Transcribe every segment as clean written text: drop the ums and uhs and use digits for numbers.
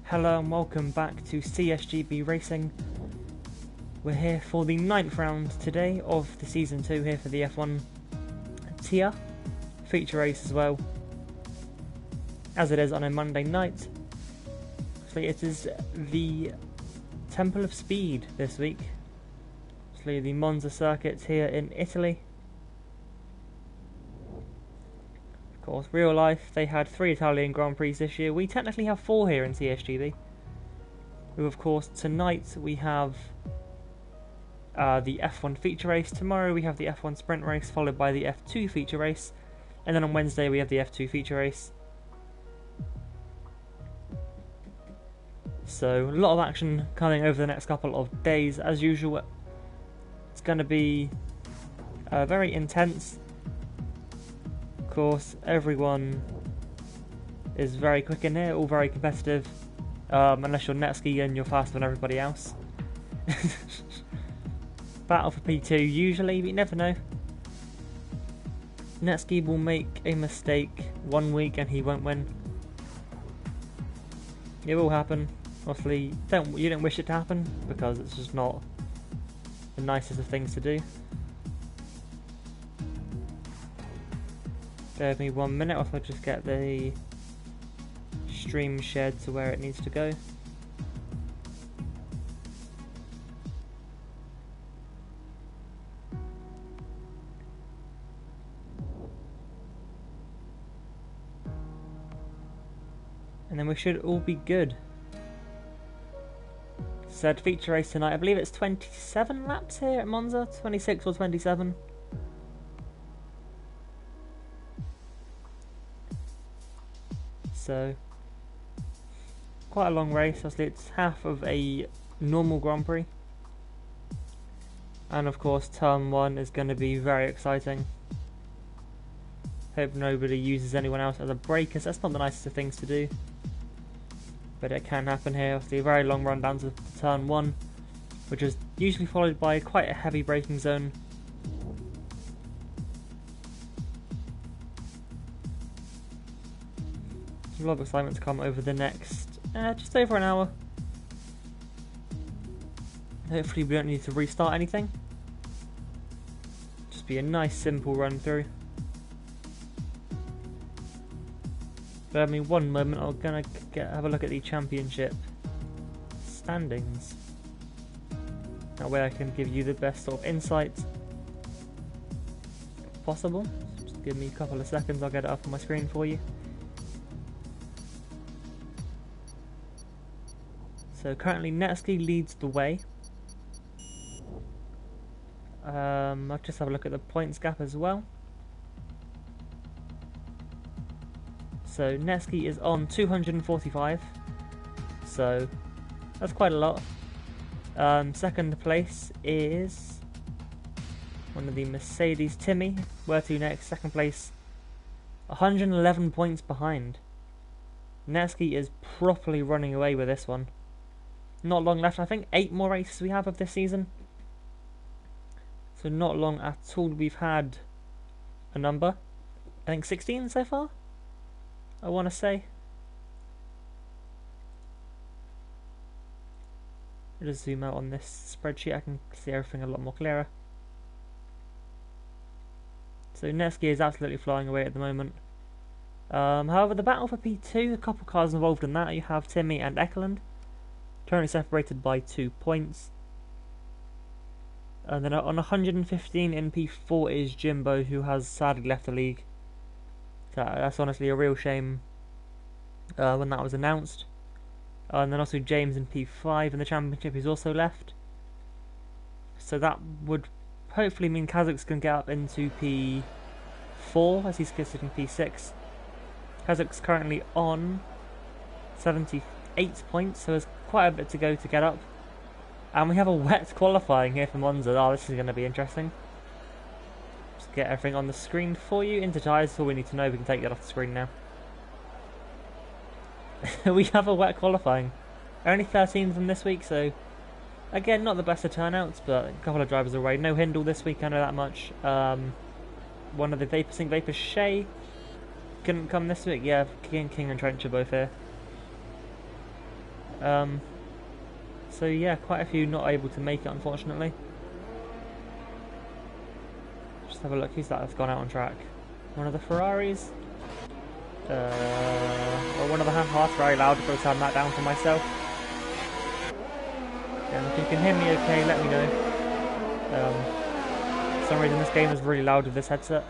Hello and welcome back to CSGB Racing. We're here for the 9th round today of the Season 2 here for the F1 tier. Feature race as well, as it is on a Monday night. So it is the Temple of Speed this week. So the Monza circuit here in Italy. Of course, real life, they had 3 Italian Grand Prix this year. We technically have 4 here in CSGB. Of course, tonight we have the F1 feature race. Tomorrow we have the F1 sprint race, followed by the F2 feature race. And then on Wednesday we have the F2 feature race. So, a lot of action coming over the next couple of days. As usual, it's going to be very intense. Of course, everyone is very quick in here, all very competitive, unless you're Netski and you're faster than everybody else. Battle for P2 usually, but you never know. Netski will make a mistake one week and he won't win. It will happen. Obviously, you don't wish it to happen because it's just not the nicest of things to do. Bear with me 1 minute, I'll just get the stream shared to where it needs to go. And then we should all be good. Said feature race tonight, I believe it's 27 laps here at Monza, 26 or 27. So, quite a long race. Obviously it's half of a normal Grand Prix. And of course turn 1 is going to be very exciting. Hope nobody uses anyone else as a brake, because that's not the nicest of things to do. But it can happen here. Obviously a very long run down to turn 1, which is usually followed by quite a heavy braking zone. A lot of excitement to come over the next just over an hour. Hopefully we don't need to restart anything. Just be a nice simple run through. Bear with me 1 moment, I'm gonna have a look at the championship standings. That way I can give you the best sort of insight possible. Just give me a couple of seconds, I'll get it up on my screen for you. So currently Netski leads the way. I'll just have a look at the points gap as well. So Netski is on 245, so that's quite a lot. Second place is one of the Mercedes, Timmy. Where to next? Second place, 111 points behind. Netski is properly running away with this one. Not long left, I think 8 more races we have of this season. So not long at all. We've had a number, I think 16 so far, I want to say. I'll just zoom out on this spreadsheet, I can see everything a lot more clearer. So Netski is absolutely flying away at the moment. However, the battle for P2, a couple cars involved in that. You have Timmy and Ekeland, currently separated by 2 points. And then on 115 in P4 is Jimbo, who has sadly left the league. That's honestly a real shame when that was announced. And then also James in P5 in the championship, who's also left. So that would hopefully mean Kazak's can get up into P4 as he's sitting P6. Kazak's currently on 78 points, so there's quite a bit to go to get up. And we have a wet qualifying here for Monza. Oh, this is going to be interesting. Just get everything on the screen for you. Into tyres is all we need to know. We can take that off the screen now. We have a wet qualifying. Only 13 of them this week, so again, not the best of turnouts, but a couple of drivers away. No Hindle this week, I know that much. One of the Vapor Shea couldn't come this week. Yeah, King and Trench are both here. So yeah, quite a few not able to make it, unfortunately. Just have a look, who's that that's gone out on track? One of the Ferraris? Or one of the Haas, very loud, I've got to turn that down for myself. And if you can hear me okay, let me know. For some reason this game is really loud with this headset.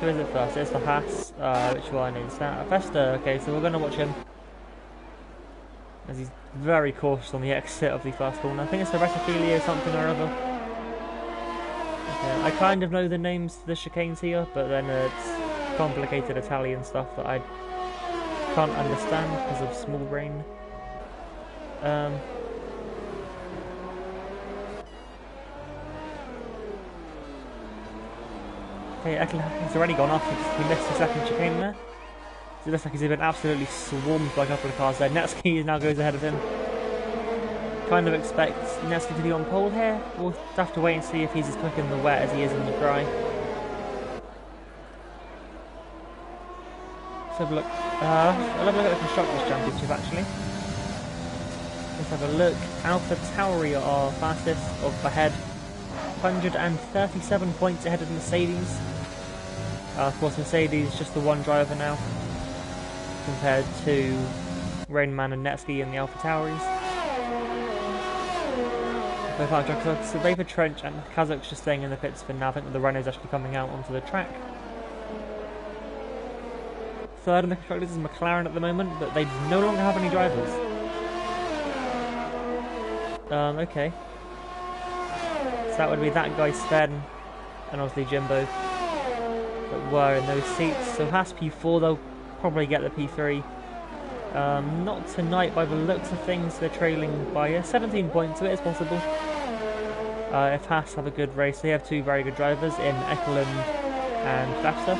Who is it first? It's the Haas. Which one is that? Festa. Okay, so we're going to watch him. As he's very cautious on the exit of the first corner. I think it's the Reticuli or something or other. Okay, I kind of know the names to the chicanes here, but then it's complicated Italian stuff that I can't understand because of small brain. Okay, he's already gone off, he missed the second chicane there. So it looks like he's been absolutely swarmed by a couple of cars there. Netsky now goes ahead of him. Kind of expect Netsky to be on pole here. We'll have to wait and see if he's as quick in the wet as he is in the dry. Let's have a look. I'll have a look at the Constructors' Championship actually. Let's have a look. Alpha Tauri are fastest of ahead. 137 points ahead of Mercedes. Of course, Mercedes just the one driver now, compared to Rainman and Netsky and the Alpha Tauris. So Vapor Trench and Kazak's just staying in the pits for now. I think the Renault's actually coming out onto the track. Third in the constructors is McLaren at the moment, but they no longer have any drivers. Okay. So that would be that guy Sven, and obviously Jimbo, that were in those seats. So Haas P4, they'll probably get the P3. Not tonight by the looks of things, they're trailing by 17 points, so it is possible. If Haas have a good race, they have two very good drivers in Ekelund and Festa.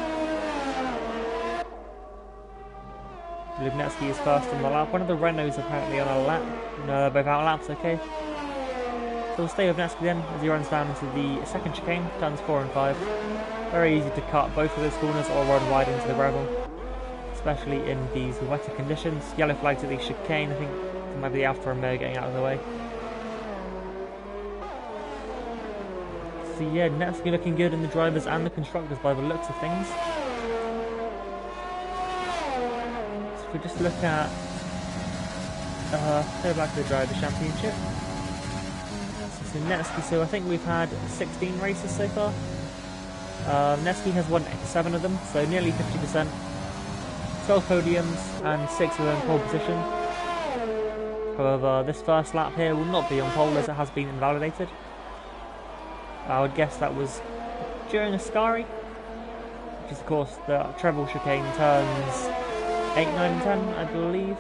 Lubnetsky is first on the lap. One of the Renaults apparently on a lap. No, they're both out laps, okay. So we'll stay with Netsky then as he runs down into the second chicane, turns 4 and 5. Very easy to cut both of those corners or run wide into the gravel, especially in these wetter conditions. Yellow flags at the chicane, I think it might be the Alfa Romeo getting out of the way. So yeah, Netsky looking good in the drivers and the constructors by the looks of things. So if we just look at, go back to the Drivers' Championship. So Netsky, so I think we've had 16 races so far. Netsky has won 7 of them, so nearly 50%. 12 podiums and 6 of them in pole position. However, this first lap here will not be on pole as it has been invalidated. I would guess that was during Ascari, which is of course the treble chicane turns 8, 9 and 10, I believe.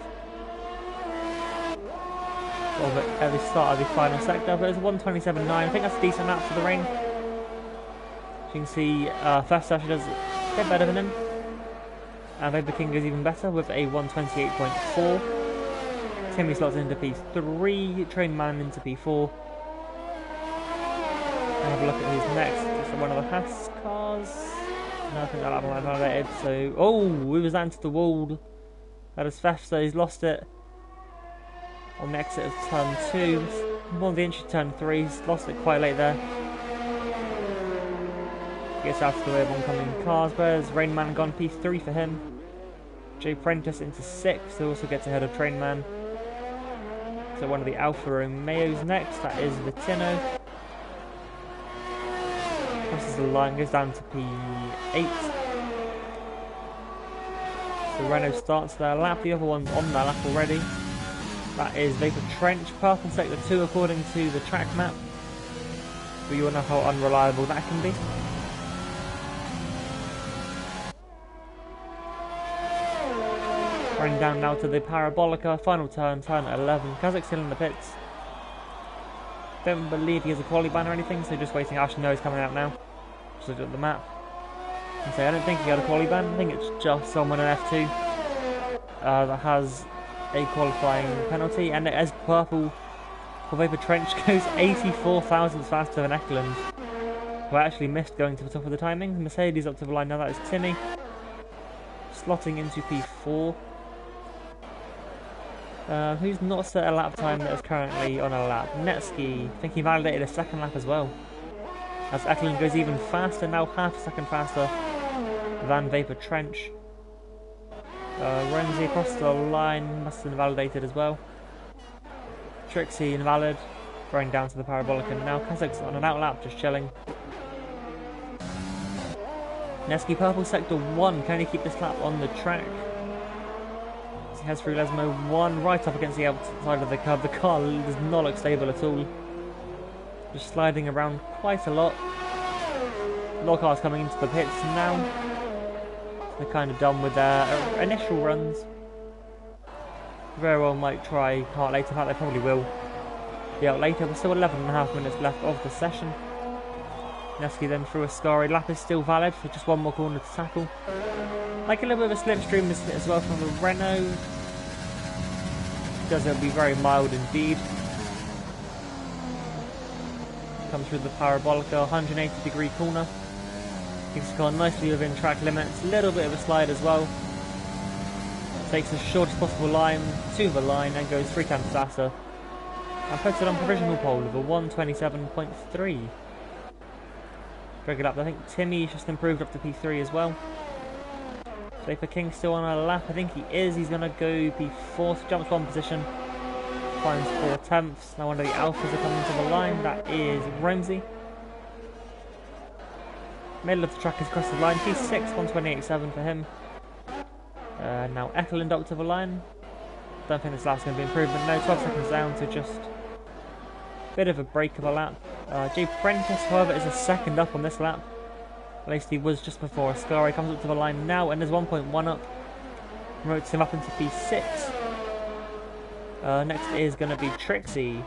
Or at the start of the final sector, but it's 1:27.9. I think that's a decent lap for the rain. As you can see, Festa actually does a bit better than him. And Vapor King goes even better with a 1:28.4. Timmy slots into P3, Train Man into P4. And have a look at who's next. It's one of the Haas cars. No, I think that lap might have validated. So, oh, we was that into the wall. That is Festa, he's lost it on the exit of turn 2. More than the entry turn 3, he's lost it quite late there. Gets out of the way of oncoming cars. Where's Rainman gone? P3 for him. Jay Prentice into 6, who also gets ahead of Trainman. So one of the Alfa Romeos next, that is Vitino. Crosses the line, goes down to P8. So Renault starts their lap, the other one's on their lap already. That is Vapor Trench, purple sector 2 according to the track map. But you all know how unreliable that can be. Running down now to the Parabolica, final turn, turn 11. Kazakh still in the pits. Don't believe he has a quali ban or anything, so just waiting. Actually, no, he's coming out now. Just look at the map. And say, I don't think he had a quali ban. I think it's just someone in F2 that has a qualifying penalty. And it is purple for Vapor Trench goes 84 thousandths faster than Ekelund, who actually missed going to the top of the timing. Mercedes up to the line now. That is Timmy slotting into P4. Who's not set a lap time that is currently on a lap? Netsky, I think he validated a second lap as well. As Eklund goes even faster, now half a second faster than Vapor Trench. Ramsey across the line, must have been validated as well. Trixie invalid, going down to the parabolic, and now Kazakh's on an out lap, just chilling. Netsky purple sector 1, can he keep this lap on the track? As he heads through Lesmo 1, right up against the outside of the curb. The car does not look stable at all. Just sliding around quite a lot. A lot of cars coming into the pits now. They're kind of done with their initial runs. Very well might try kart later, in fact they probably will be out later. We're still 11.5 minutes left of the session. Netsky then through a Scari. Lap is still valid for just one more corner to tackle. Like a little bit of a slipstream as well from the Renault. Because it'll be very mild indeed. Comes through the Parabolica, 180-degree corner. Keeps the car nicely within track limits. A little bit of a slide as well. Takes the shortest possible line to the line and goes 3 times faster. And puts it on provisional pole with a 1:27.3. Very good lap. I think Timmy's just improved up to P3 as well. Vapor King still on a lap. I think he is. He's going to go P4. Jumps 1 position. Finds 4 tenths. Now one of the Alphas are coming to the line. That is Ramsey. Middle of the track is across the line. P6, 1:28.7 for him. Now Eklund up to the line. Don't think this lap's going to be improvement. No, 12 seconds down to just a bit of a break of a lap. Jay Prentice, however, is a second up on this lap. At least he was just before. Scari comes up to the line now and is 1.1 up. Promotes him up into P6. Next is going to be Trixie,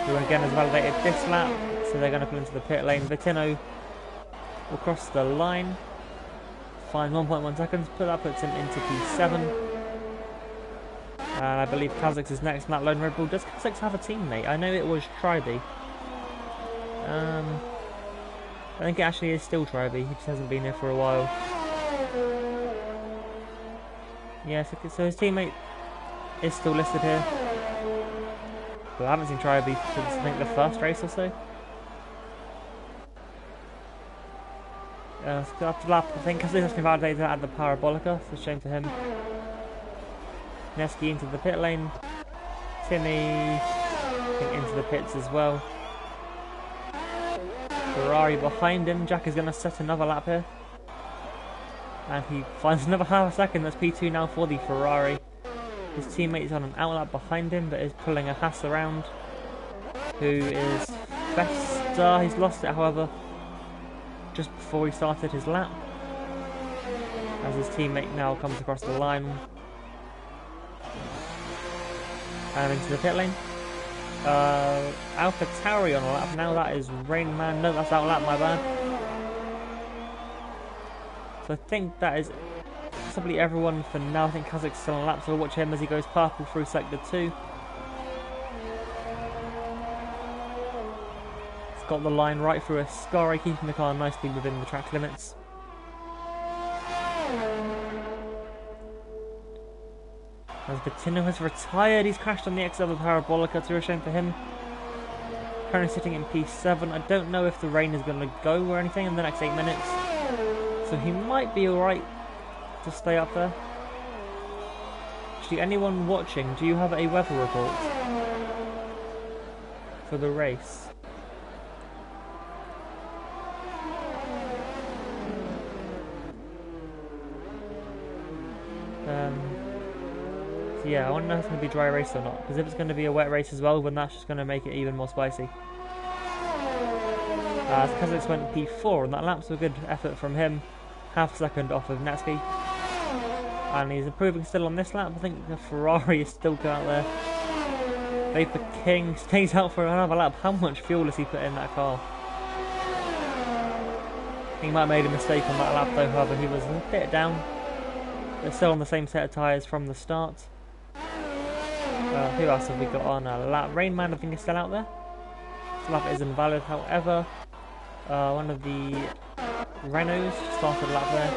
who again has validated this lap. So they're going to pull into the pit lane. Vitino will cross the line. Fine, 1.1 seconds. Puts him into P7. And I believe Kazakh's is next. Matt Lone Red Bull. Does Kazakh's have a teammate? I know it was Triby. I think it actually is still Triby. He just hasn't been here for a while. Yeah, so his teammate is still listed here. But I haven't seen Triby since I think the first race or so. After lap, I think Kazakh has been validated at the Parabolica. It's a shame for him. Netsky into the pit lane. Timmy I think into the pits as well. Ferrari behind him. Jack is going to set another lap here. And he finds another half a second. That's P2 now for the Ferrari. His teammate is on an outlap behind him, but is pulling a Haas around. Who is Festa. He's lost it, however, just before he started his lap. As his teammate now comes across the line. And into the pit lane. Alpha Tauri on a lap now. That is Rain Man. No, that's out lap, my bad. So I think that is possibly everyone for now. I think Kazakh's still on a lap, so we'll watch him as he goes purple through sector 2. He's got the line right through a Scari, keeping the car nicely within the track limits. As Bettino has retired, he's crashed on the exit of the Parabolica. It's a real shame for him. Currently sitting in P7. I don't know if the rain is going to go or anything in the next 8 minutes. So he might be alright to stay up there. Actually, anyone watching, do you have a weather report for the race? So yeah, I want to know if it's going to be a dry race or not, because if it's going to be a wet race as well, then that's just going to make it even more spicy. As Kazakhs went P4 on that lap, so a good effort from him. Half a second off of Netsky. And he's improving still on this lap. I think the Ferrari is still out there. Vapor King stays out for another lap. How much fuel has he put in that car? He might have made a mistake on that lap though, however, he was a bit down. They're still on the same set of tyres from the start. Who else have we got on a lap? Rain Man, I think, is still out there. This lap is invalid, however. One of the Renaults started a lap there.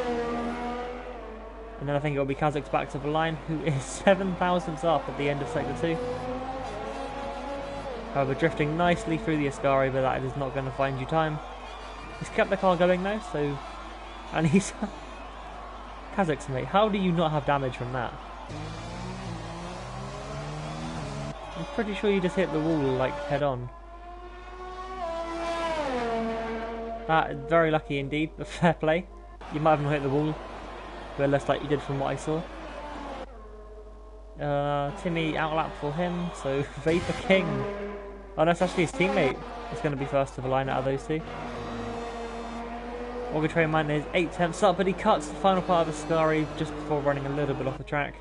And then I think it will be Kazak's back to the line, who is 7 thousandths up at the end of Sector 2. However, drifting nicely through the Ascari, but that is not going to find you time. He's kept the car going though, so... And he's... Kazak's mate, how do you not have damage from that? I'm pretty sure you just hit the wall, like, head on. That is very lucky indeed, but fair play. You might have not hit the wall, but it looks like you did from what I saw. Timmy outlap for him, so Vapor King. Oh no, it's actually his teammate that's going to be first to the line out of those two. Orga Train Man is 8 tenths up, but he cuts the final part of the Ascari just before running a little bit off the track.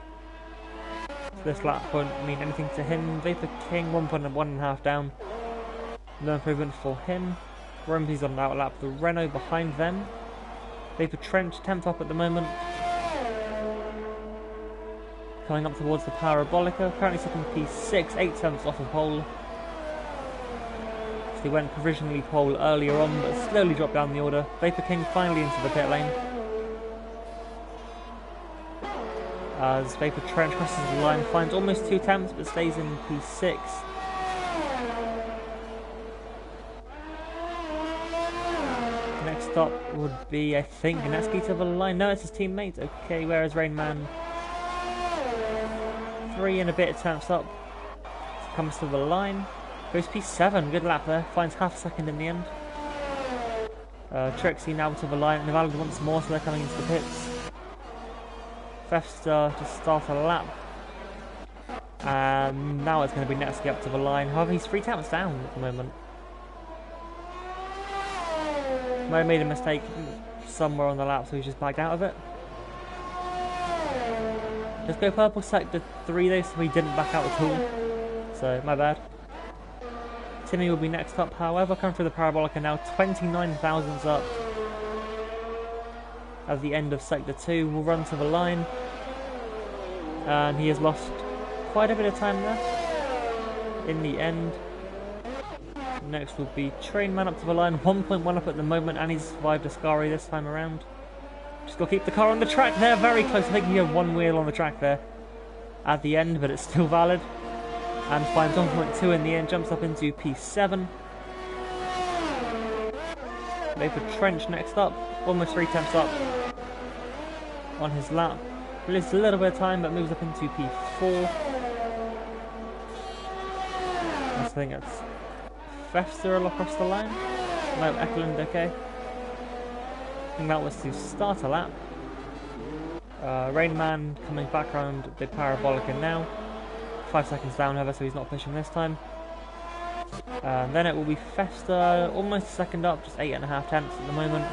So this lap won't mean anything to him. Vapor King 1.5 down. No improvement for him. Rumpy's on an outlap. The Renault behind them. Vapor Trench 10th up at the moment. Coming up towards the Parabolica. Currently sitting P6, 8 tenths off of pole. So he went provisionally pole earlier on, but slowly dropped down the order. Vapor King finally into the pit lane. As Vapor Trench crosses the line, finds almost 2 tenths, but stays in P6. Next up would be, I think, Ganeski to the line. No, it's his teammate. Okay, whereas Rainman 3 and a bit tenths up. Comes to the line. Goes P7, good lap there. Finds half a second in the end. Trixie now to the line. Nevada once more, so they're coming into the pits. Festa to start a lap. And now it's going to be Netsky up to the line. However, he's 3 tenths down at the moment. Might have made a mistake somewhere on the lap, so he's just backed out of it. Let's go purple sector 3 though, so he didn't back out at all. So, my bad. Timmy will be next up, however, coming through the Parabolica now, 29 thousandths up. At the end of sector 2, will run to the line. And he has lost quite a bit of time there. In the end. Next will be Trainman up to the line, 1.1 up at the moment, and he's survived Ascari this time around. Just got to keep the car on the track there, very close. I think you have one wheel on the track there at the end, but it's still valid. And finds 1.2 in the end, jumps up into P7. Vapor Trench next up, almost 3 tenths up on his lap. Loses a little bit of time, but moves up into P4. I think it's Fester across the line. No, Eklund, okay. I think that was to start a lap. Rainman coming back around the Parabolica now. 5 seconds down, however, so he's not pushing this time. And then it will be Fester, almost a second up, just 8.5 tenths at the moment.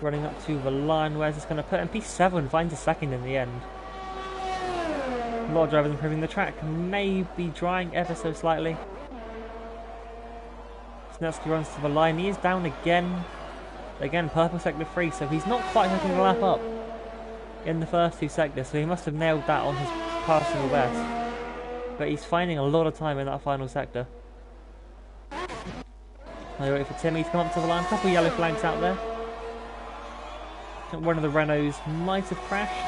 Running up to the line, where's this going to put him? P7 finds a second in the end. A lot of drivers improving the track, maybe drying ever so slightly. Snetsky runs to the line, he is down again. Again, purple sector 3, so he's not quite hooking the lap up in the first 2 sectors, so he must have nailed that on his personal best. But he's finding a lot of time in that final sector. I wait for Timmy to come up to the line, a couple of yellow flags out there. I think one of the Renaults might have crashed.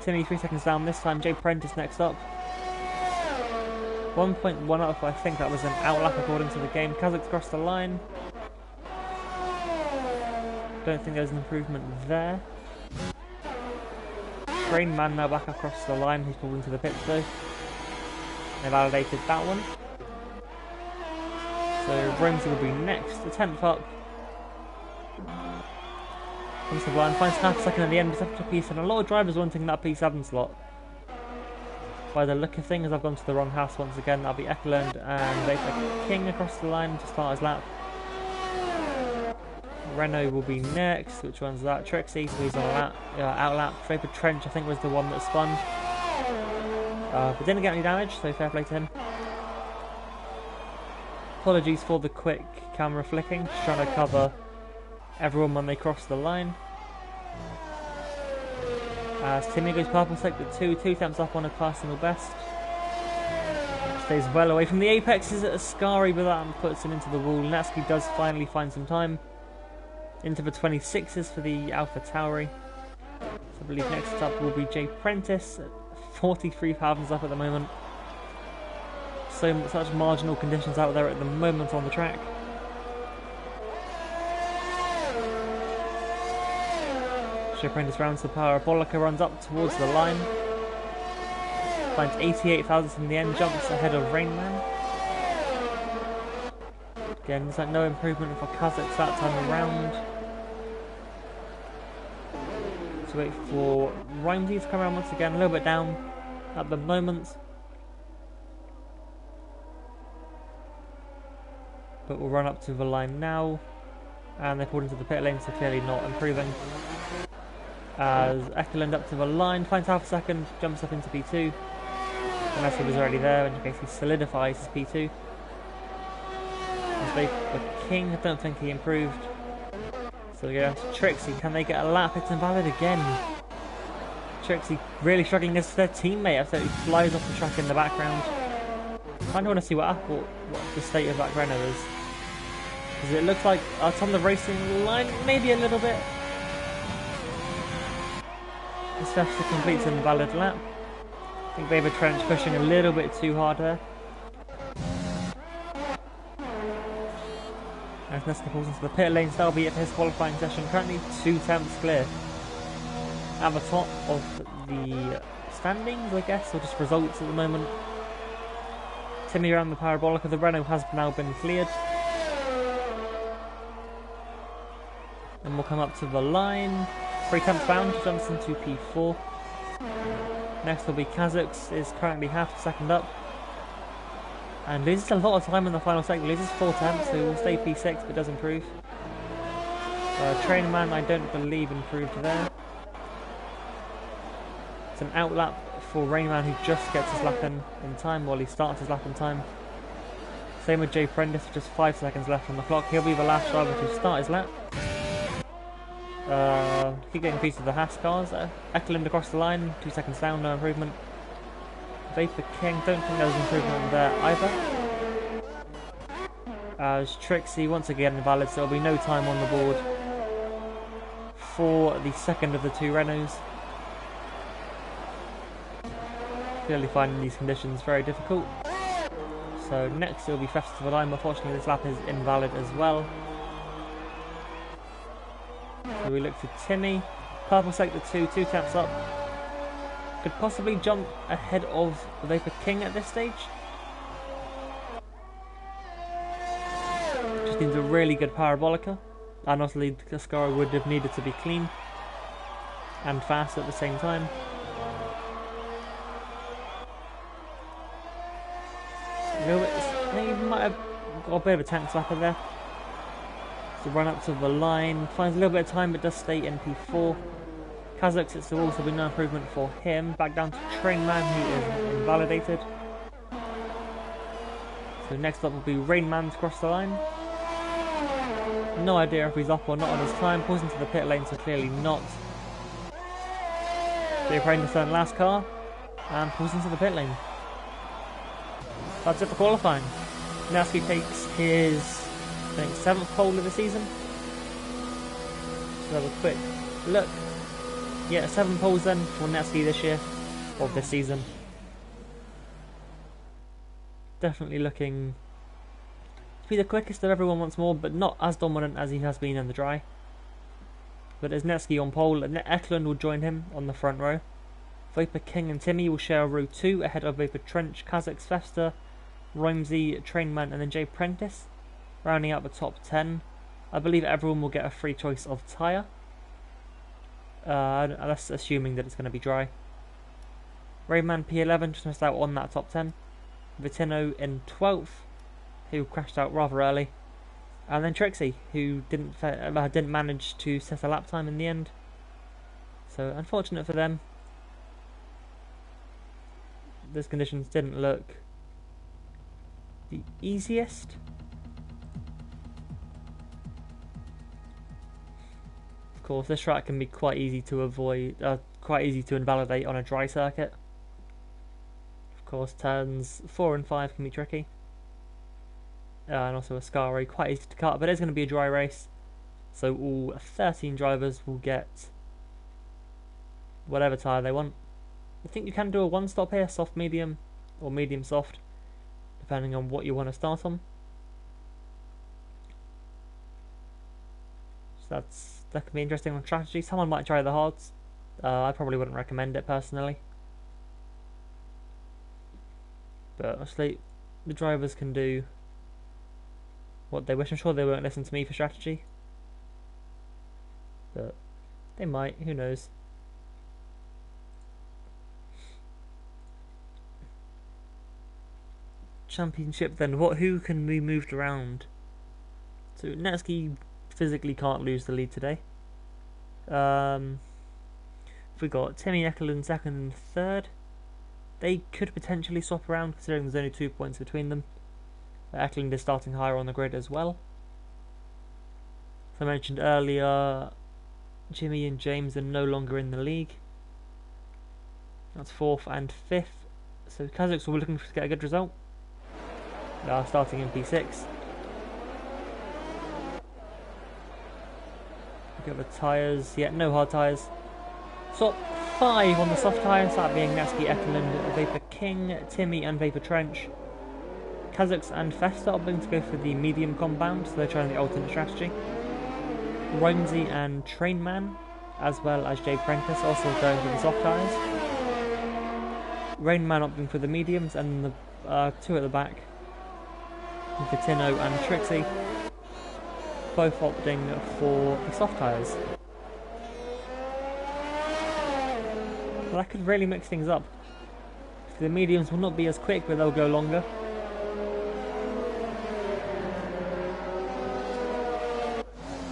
Timmy 3 seconds down this time, Jay Prentice next up. 1.1 up, I think that was an outlap according to the game. Kazakh's crossed the line. Don't think there's an improvement there. Trainman now back across the line, he's pulled into the pits though. They validated that one. So Ramsey will be next, the 10th up. Comes to the line, finds half a second at the end, but after a piece, and a lot of drivers wanting that P7 slot. By the look of things, I've gone to the wrong house once again. That'll be Eklund and Vapor King across the line to start his lap. Renault will be next. Which one's that? Trixie, so he's on a lap, outlap. Vapor Trench, I think, was the one that spun. But didn't get any damage, so fair play to him. Apologies for the quick camera flicking, just trying to cover everyone when they cross the line. As Timmy goes purple sector 2, 2 tenths up on a personal best. Stays well away from the apexes at Ascari, but that puts him into the wall. Natsuki does finally find some time. Into the 26s for the Alpha Tauri. So I believe next up will be Jay Prentice at 43 fathoms up at the moment. So such marginal conditions out there at the moment on the track. Jay Prentice rounds the Parabolica, runs up towards the line. Finds 88 thousandths in the end, jumps ahead of Rainman. Again, there's like no improvement for Kazakhs that time around. So wait for Rhymesy to come around once again, a little bit down at the moment. But we'll run up to the line now. And they pulled into the pit lane, so clearly not improving. As Ekelund up to the line, finds half a second, jumps up into P2. Unless he was already there, in which case he solidifies his P2. As they for King, I don't think he improved. So we go down to Trixie. Can they get a lap? It's invalid again. Trixie really struggling against their teammate. Absolutely flies off the track in the background. Kind of want to see what the state of that Renault is. Because it looks like it's on the racing line, maybe a little bit. This Festa completes an invalid lap. I think David Trench pushing a little bit too hard there. As Nesca pulls into the pit lane, so that'll be it for his qualifying session. Currently 2 tenths clear. At the top of the standings, I guess, or just results at the moment. Timmy around the Parabolica. The Renault has now been cleared. And we'll come up to the line. 3 tenths bound, jumps into P4. Next will be Kazakhs, is currently half a second up. And loses a lot of time in the final sector, loses 4 tenths, so will stay P6 but does improve. Trainman I don't believe improved there. It's an outlap for Rainman who just gets his lap in time, while he starts his lap in time. Same with Jay Prentice, just 5 seconds left on the clock. He'll be the last driver to start his lap. Keep getting pieces of the Haas cars. Ekelund across the line, 2 seconds down, no improvement. Vapor King, don't think there was improvement there either. As Trixie once again invalid, so there'll be no time on the board for the second of the 2 Renaults. Clearly finding these conditions very difficult. So next it'll be Festival Line. Unfortunately this lap is invalid as well. So we look to Timmy. Purple sector 2, 2 tenths up. Could possibly jump ahead of the Vapor King at this stage. Just needs a really good Parabolica. And obviously the Cascara would have needed to be clean and fast at the same time. He might have got a bit of a tank slapper there. So run up to the line, finds a little bit of time but does stay in P4. Kazakhs, it's also been no improvement for him. Back down to Trainman, he is invalidated. So next up will be Rainman to cross the line. No idea if he's up or not on his time. Pulls into the pit lane, so clearly not. Jay Prentice turn last car and pulls into the pit lane. That's it for qualifying. Nasky takes his, I think, 7th pole of the season. So have a quick look. Yeah, 7 poles then for Nasky this year, of this season. Definitely looking to be the quickest of everyone once more, but not as dominant as he has been in the dry. But there's Netsky on pole, and Ekelund will join him on the front row. Vapor King and Timmy will share row 2 ahead of Vapor Trench, Kazakhs Festa, Rhymesy, Trainman, and then Jay Prentice, rounding out the top 10. I believe everyone will get a free choice of tyre. That's assuming that it's going to be dry. Rayman P11 just missed out on that top 10. Vitino in 12th, who crashed out rather early. And then Trixie, who didn't manage to set a lap time in the end. So unfortunate for them. Those conditions didn't look the easiest. Of course, this track can be quite easy to avoid, quite easy to invalidate on a dry circuit. Of course, turns 4 and 5 can be tricky. And also Ascari, quite easy to cut, but it's going to be a dry race. So all 13 drivers will get whatever tyre they want. I think you can do a one stop here, soft medium or medium soft, depending on what you want to start on. So that could be interesting on strategy. Someone might try the hards. I probably wouldn't recommend it personally. But honestly, the drivers can do what they wish. I'm sure they won't listen to me for strategy, but they might, who knows. Championship then, who can be moved around? So Netsky physically can't lose the lead today. We got Timmy Eklund second and third. They could potentially swap around considering there's only 2 points between them. Eklund is starting higher on the grid as well. As I mentioned earlier, Jimmy and James are no longer in the league. That's 4th and 5th. So Kazakhs will be looking to get a good result. They are starting in P6. Look at the tyres. Yeah, no hard tyres. So 5 on the soft tyres, that being Netsky, Eklund, Vapor King, Timmy and Vapor Trench. Kazakhs and Festa are going to go for the medium compound, so they're trying the alternate strategy. Rhymesy and Trainman, as well as Jay Prentice, also going for the soft tyres. Rainman opting for the mediums, and the 2 at the back, Vitino and Trixie, both opting for the soft tyres. Well, that could really mix things up. The mediums will not be as quick, but they'll go longer.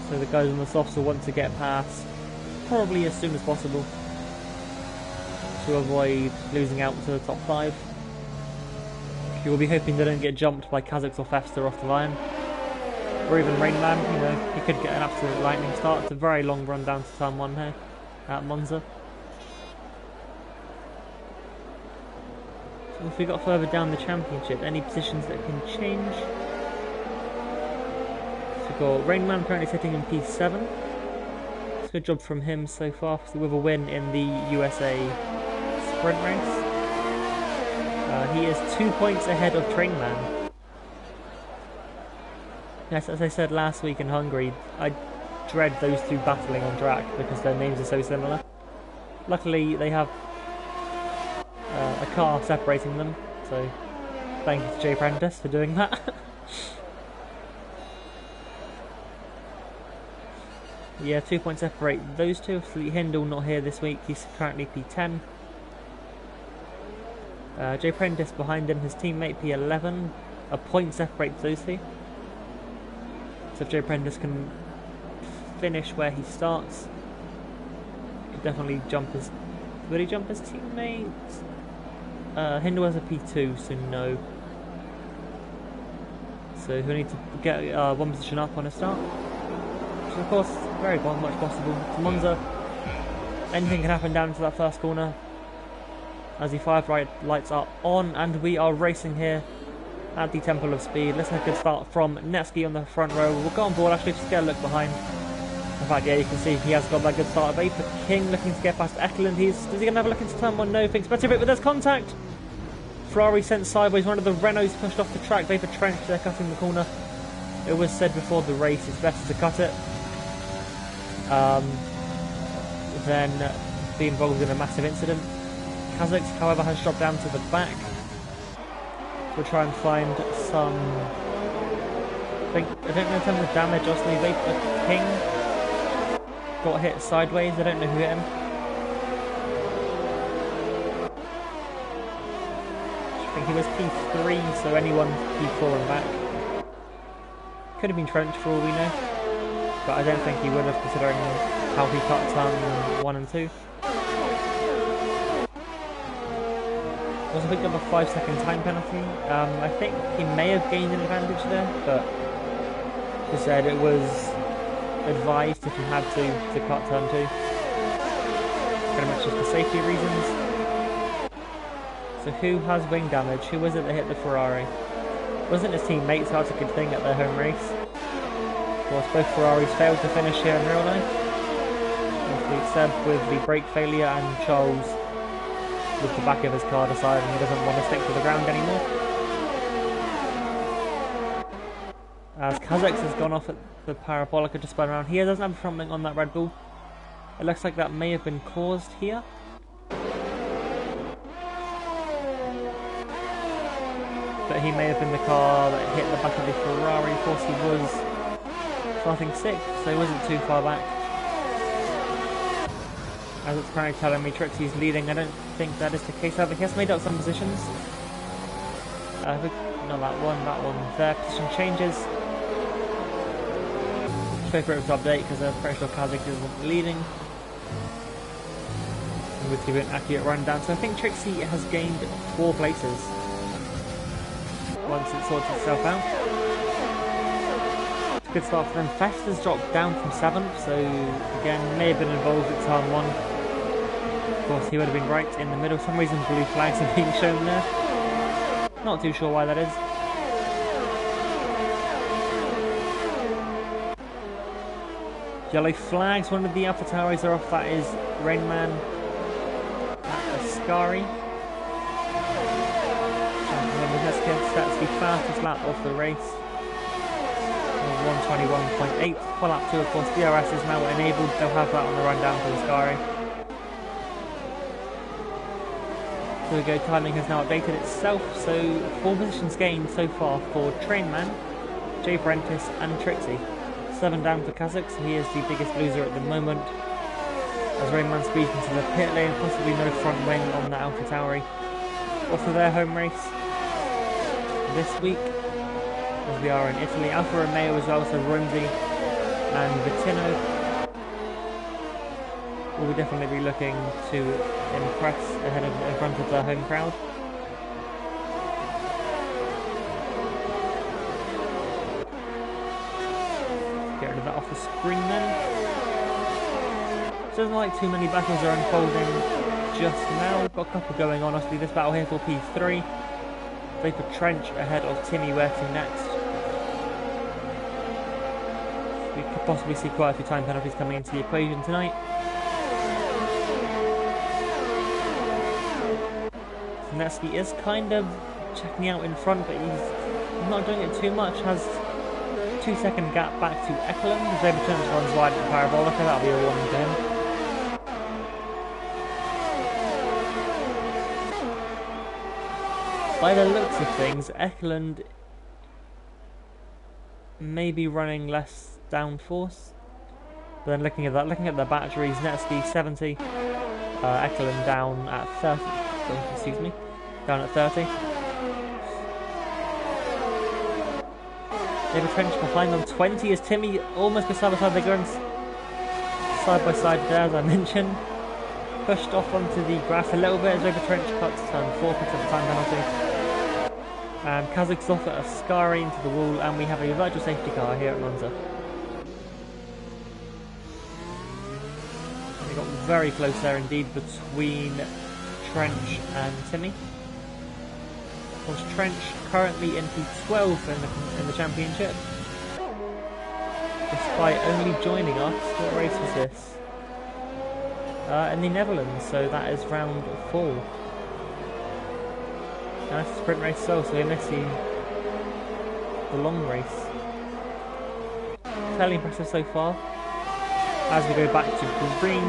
So the guys on the softs will want to get past probably as soon as possible to avoid losing out to the top 5. You will be hoping they don't get jumped by Kazakhs or Festa off the line. Or even Rainman, you know, he could get an absolute lightning start. It's a very long run down to turn 1 here at Monza. So if we got further down the championship, any positions that can change? So we've got Rainman currently sitting in P7. It's a good job from him so far, with a win in the USA sprint race. He is 2 points ahead of Trainman. Yes, as I said last week in Hungary, I dread those two battling on track because their names are so similar. Luckily, they have a car separating them, so thank you to Jay Prentice for doing that. Yeah, 2 points separate those two. Obviously, Hindle not here this week, he's currently P10. Jay Prentice behind him, his teammate P11. A point separates those two. So if Jay Prentice can finish where he starts, he could definitely jump his... Would he jump his teammate? Hindle has a P2, so no. So he'll need to get 1 position up on a start. Which is of course very much possible. To Monza, anything can happen down to that first corner. As the 5 right lights are on, and we are racing here at the Temple of Speed. Let's have a good start from Netsky on the front row. We'll go on board actually, just get a look behind. In fact, yeah, you can see he has got that good start. Vapor King looking to get past Eklund. Is he going to have a look into turn 1? No, thinks better of it, but there's contact. Ferrari sent sideways, one of the Renaults pushed off the track. Vapor Trench, they're cutting the corner. It was said before the race, it's better to cut it than be involved in a massive incident. Kazakhs, however, has dropped down to the back. We'll try and find some... I don't know in terms of damage, obviously Vapor King got hit sideways, I don't know who hit him. I think he was P3, so anyone P4 and back. Could have been Trench for all we know, but I don't think he would have, considering how he cut turn 1 and 2. Also picked up a 5-second time penalty. I think he may have gained an advantage there, but as I said, it was advised if you had to cut turn 2. Pretty much just for safety reasons. So who has wing damage? Who was it that hit the Ferrari? It wasn't his teammate, so that's a good thing at their home race. Of course, both Ferraris failed to finish here in real life. Obviously, Seb with the brake failure and Charles with the back of his car deciding he doesn't want to stick to the ground anymore. As Kazakh has gone off at the Parabolica to spun around here, doesn't have a front wing on that Red Bull. It looks like that may have been caused here. But he may have been the car that hit the back of the Ferrari. Of course, he was starting 6th, so he wasn't too far back. As it's currently telling me Trixie's leading, I don't think that is the case. However, he has made up some positions. Not that one there. Position changes. Just wait for it to update because I'm pretty sure Kazakh isn't leading. And we'll give you an accurate rundown. So I think Trixie has gained 4 places once it sorts itself out. It's a good start for them. Festa's dropped down from 7th, so again, may have been involved at turn 1. Of course, he would have been right in the middle. For some reason, blue flags are being shown there. Not too sure why that is. Yellow flags, one of the AlphaTauris are off. That is Rainman at Ascari. That's the fastest lap of the race. 1:21.8. For lap 2, of course, DRS is now enabled. They'll have that on the rundown for Ascari. So we go, timing has now updated itself, so 4 positions gained so far for Trainman, Jay Prentice and Trixie. 7 down for Kazakh, so he is the biggest loser at the moment. As Rainman speeds into the pit lane, possibly no front wing on the AlphaTauri. Also their home race this week, as we are in Italy. Alfa Romeo as well, so Ronzi and Vittino will definitely be looking to impress in front of their home crowd. Get rid of that off the screen then. It doesn't like too many battles are unfolding just now. We've got a couple going on. Obviously this battle here for P3. Vapor Trench ahead of Timmy working next. We could possibly see quite a few time penalties coming into the equation tonight. Netsky is kind of checking out in front, but he's not doing it too much. Has 2-second gap back to Ekelund. As Vapor Trench runs wide at the Parabolica, that'll be a warning to him. By the looks of things, Ekelund may be running less downforce. But then looking at the batteries, Netsky 70, Ekelund down at 30. Excuse me, down at 30. Vapor Trench behind on 20 as Timmy almost goes side by side. They go side by side there, as I mentioned. Pushed off onto the grass a little bit as Vapor Trench cuts turn 4, picks up the time penalty. And Kazakh's off at Ascari into the wall, and we have a virtual safety car here at Monza. We got very close there indeed between Trench and Timmy. Of course, Trench currently in P12 in the championship, despite only joining us. What race was this? In the Netherlands, so that is round 4. Nice sprint race so we're missing the long race. Fairly impressive so far. As we go back to green,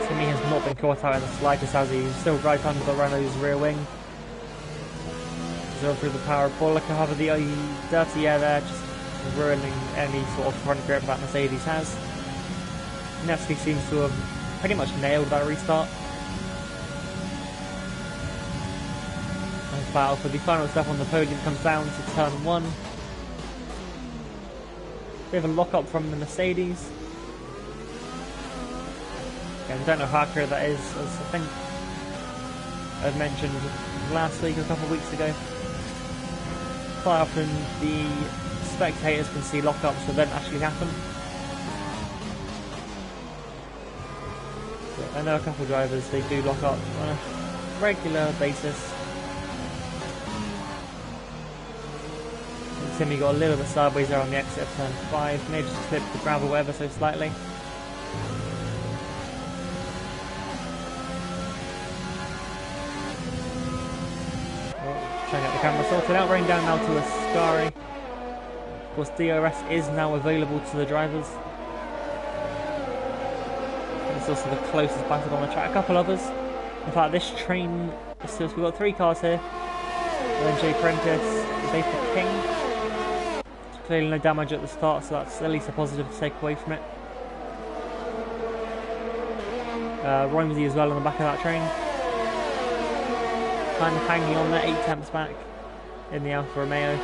Timmy has not been caught out in the slightest, as he's still right under the Renault's rear wing. He's over through the Parabolica, however the dirty air there just ruining any sort of front grip that Mercedes has. Netsky seems to have pretty much nailed that restart. Nice battle for the final step on the podium, comes down to turn 1. Bit of a lock-up from the Mercedes. Again, don't know how accurate that is, as I think I've mentioned last week, a couple of weeks ago. Quite often the spectators can see lock-ups that don't actually happen. But I know a couple of drivers, they do lock up on a regular basis. Timmy got a little bit sideways there on the exit of turn 5, maybe just clipped the gravel ever so slightly. Trying to get the camera sorted out, running down now to Ascari. Of course, DRS is now available to the drivers. It's also the closest battle on the track. A couple others. In fact, this train, so we've got 3 cars here. And then Jay Prentice, Vapor King. Clearly no damage at the start, so that's at least a positive to take away from it. Romsey as well on the back of that train. Kind of hanging on there, 8 tenths back in the Alfa Romeo.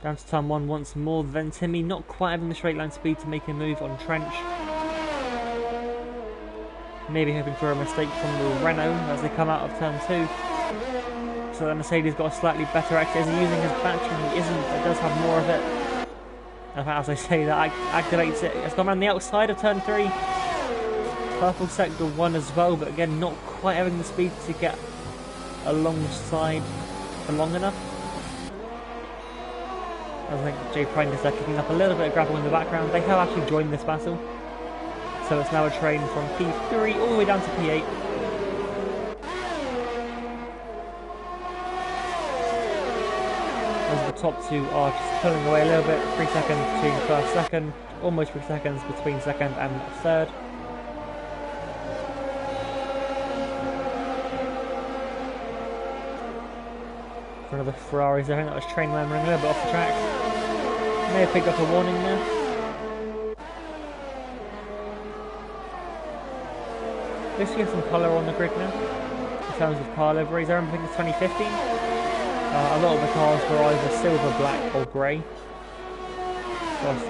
Down to turn 1 once more, then Timmy not quite having the straight line speed to make a move on Trench. Maybe hoping for a mistake from the Renault as they come out of turn 2. So the Mercedes got a slightly better exit. Is he using his battery? He isn't, it does have more of it. In fact, as I say that, activates it. It's gone around the outside of turn 3. Purple sector 1 as well, but again, not quite having the speed to get alongside for long enough. I think Jay Prentice are kicking up a little bit of gravel in the background. They have actually joined this battle. So it's now a train from P3 all the way down to P8. As the top 2 are just pulling away a little bit. 3 seconds between first, second. Almost 3 seconds between second and third. For another Ferraris, I think that was train line running a little bit off the track. May have picked up a warning there. At least we get some colour on the grid now, in terms of car liveries. I remember it's 2015. A lot of the cars were either silver, black or grey.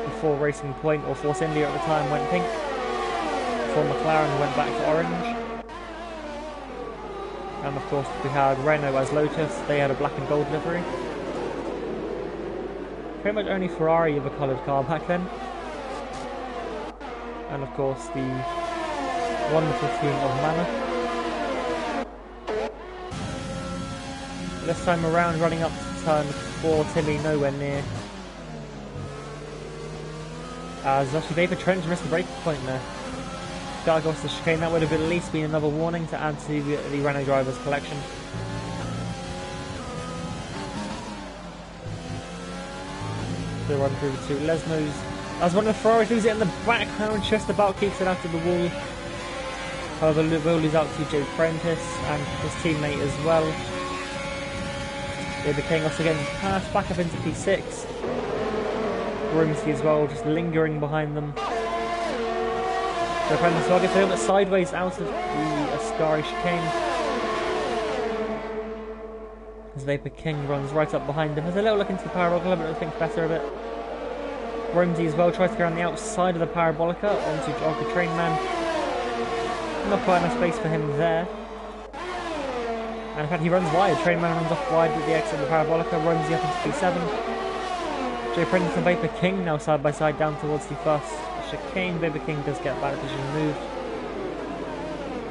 Before Racing Point or Force India at the time went pink. Before McLaren went back to orange. And of course we had Renault as Lotus, they had a black and gold livery. Pretty much only Ferrari of a coloured car back then. And of course the wonderful team of Manor. This time around, running up to turn 4, Timmy nowhere near. As actually Vapor Trench missed the break point there. Gotta go to the chicane, that would have at least been another warning to add to the Renault drivers' collection. They run through the 2 Lesmos. As one of the Ferraris loses it in the background, just about keeps it out of the wall. However, will lose out to Jay Prentice and his teammate as well. Vapor King also getting passed back up into P6. Grimsey as well, just lingering behind them. Jay Prentice gets a little bit sideways out of the Ascari chicane. As Vapor King runs right up behind him. Has a little look into the Parabolica, but thinks better of it. Grimsey as well tries to go around the outside of the Parabolica onto Jog the Train Man. Not quite enough space for him there. And in fact he runs wide. Train Man runs off wide with the exit of the Parabolica. Grimsey up into P7. Jay Prentice and Vapor King now side by side down towards the first chicane. Vapor King does get back position moved.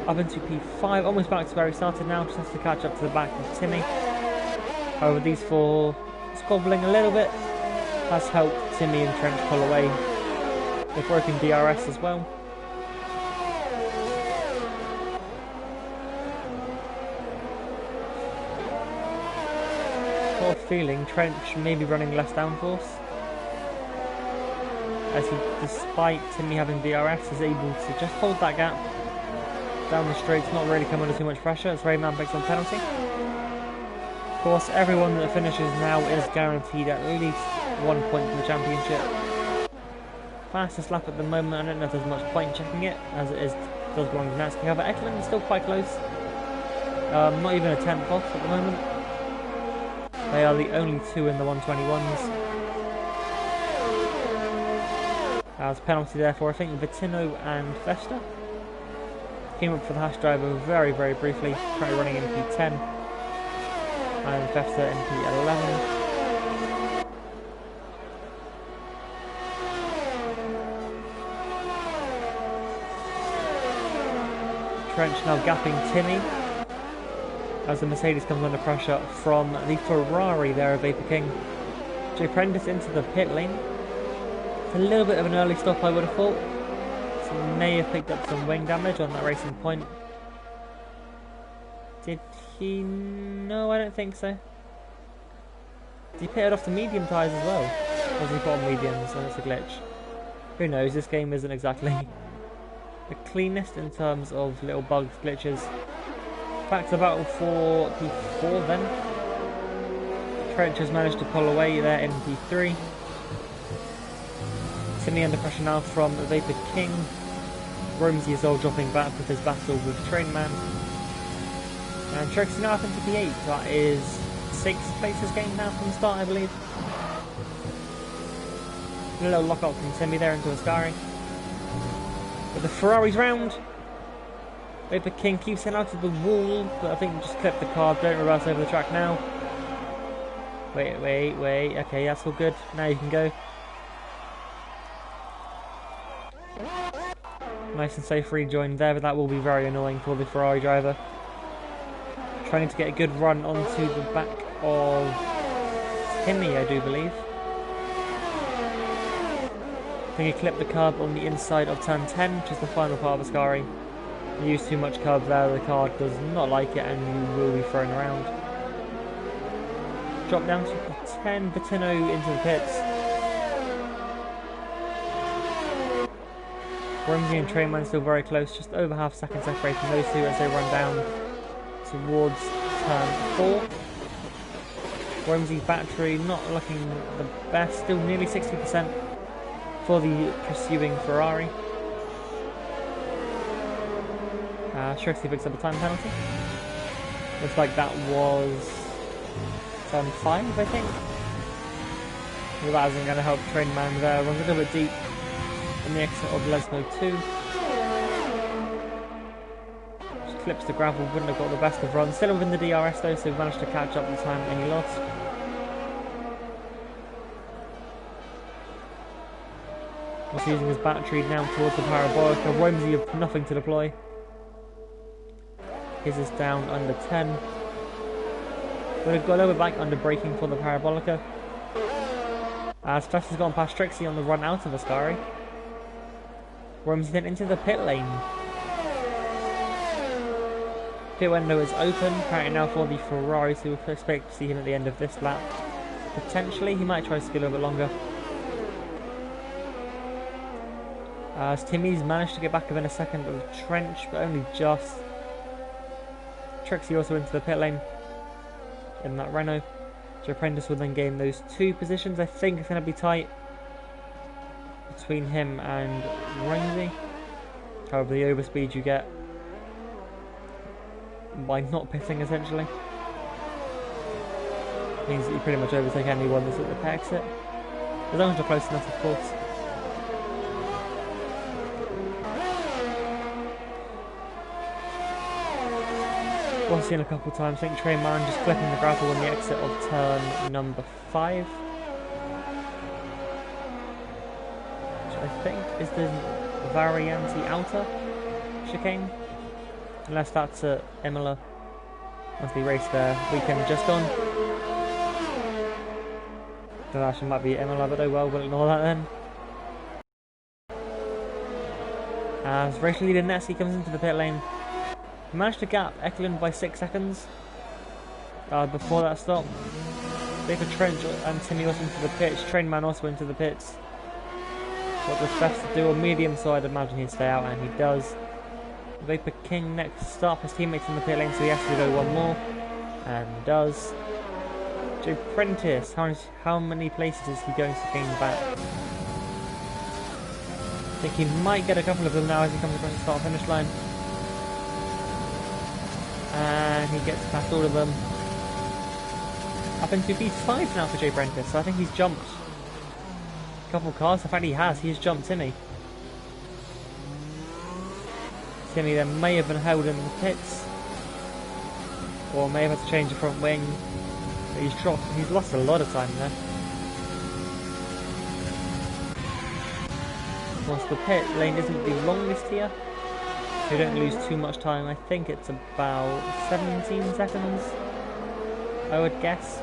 Up into P5, almost back to where he started now, just has to catch up to the back of Timmy. However, these 4 squabbling a little bit has helped Timmy and Trench pull away. They've broken DRS as well. Got a feeling Trench may be running less downforce, as he, despite Timmy having DRS, is able to just hold that gap down the straights, not really come under too much pressure as Rayman picks on penalty. Of course, everyone that finishes now is guaranteed at least 1 point in the championship. Fastest lap at the moment, I don't know if there's much point checking it, as it does belong to Natsuki. However, Eklund is still quite close. Not even a 10th off at the moment. They are the only 2 in the 121s. As penalty there for, I think, Vittino and Vesta. Came up for the Haas driver very, very briefly, currently running in P10. And Vesta in P11. Trench now gapping Timmy. as the Mercedes comes under pressure from the Ferrari there of Vapor King. Jay Prentice into the pit lane. It's a little bit of an early stop, I would have thought. So he may have picked up some wing damage on that racing point. Did he? No, I don't think so. Did he pitted off the medium tyres as well? Or was he put on mediums and it's a glitch? Who knows, this game isn't exactly the cleanest in terms of little bugs, glitches. Back to battle for P4 then. Trench has managed to pull away there in P3. Timmy under pressure now from Vapor King. Romsey is all dropping back with his battle with Trainman. And Trixie now up into P8. That is 6 places gained now from the start, I believe. A little lockout from Timmy there into Ascari. But the Ferrari's round. Vapor King keeps him out of the wall, but I think just clip the car, don't reverse over the track now. Wait, okay, that's all good, now you can go. Nice and safe rejoin there, but that will be very annoying for the Ferrari driver. Trying to get a good run onto the back of Timmy, I do believe. I think he clipped the curb on the inside of turn 10, which is the final part of Ascari. You use too much curb there, the car does not like it and you will be thrown around. Drop down to P10, Bettino into the pits. Romsey and Trainman still very close, just over half a second separating those two as they run down towards turn 4. Romsey's battery not looking the best, still nearly 60% for the pursuing Ferrari. Trixie picks up a time penalty. Looks like that was turn 5, I think. Well, that isn't going to help Trainman there. Runs a little bit deep on the exit of Lesmo 2. Just clips the gravel, wouldn't have got the best of runs. Still within the DRS though, so managed to catch up the time and he lost. He's using his battery now towards the parabolica. Romsey have nothing to deploy. His is down under 10. We've got a little bit back under braking for the parabolica. As Fest has gone past Trixie on the run out of Ascari. Romsey then into the pit lane. Pit window is open, apparently now for the Ferrari, so we expect to see him at the end of this lap. Potentially, he might try to ski a little bit longer. As Timmy's managed to get back within a second of Trench, but only just. Trixie also into the pit lane in that Renault. So Prentice will then gain those 2 positions. I think it's going to be tight between him and Romsey. However, the overspeed you get by not pitting essentially means that you pretty much overtake anyone that's at the pit exit. As long as you're close enough, of course. I've seen a couple of times. I think Trainman just clipping the gravel on the exit of turn number 5. Which I think is the Varianti outer chicane. Unless that's at Imola. Monthly race there. Weekend just gone. That actually might be Imola, but oh well, we'll ignore that then. As race leader Nessie comes into the pit lane. He managed to gap Eklund by 6 seconds before that stop. Vapor Trench and Timmy also into the pits. Trainman also into the pits. What does best to do on medium, so I'd imagine he'd stay out, and he does. Vapor King next stop. His teammates in the pit lane, so he has to go one more, and does. Joe Prentice, how many places is he going to gain back? I think he might get a couple of them now as he comes across the start finish line. And he gets past all of them. Up into P5 now for Jay Prentice, so I think he's jumped a couple of cars. In fact, he has jumped Timmy. Timmy then may have been held in the pits, or may have had to change the front wing. But he's lost a lot of time there. Whilst the pit lane isn't the longest here, so you don't lose too much time. I think it's about 17 seconds, I would guess.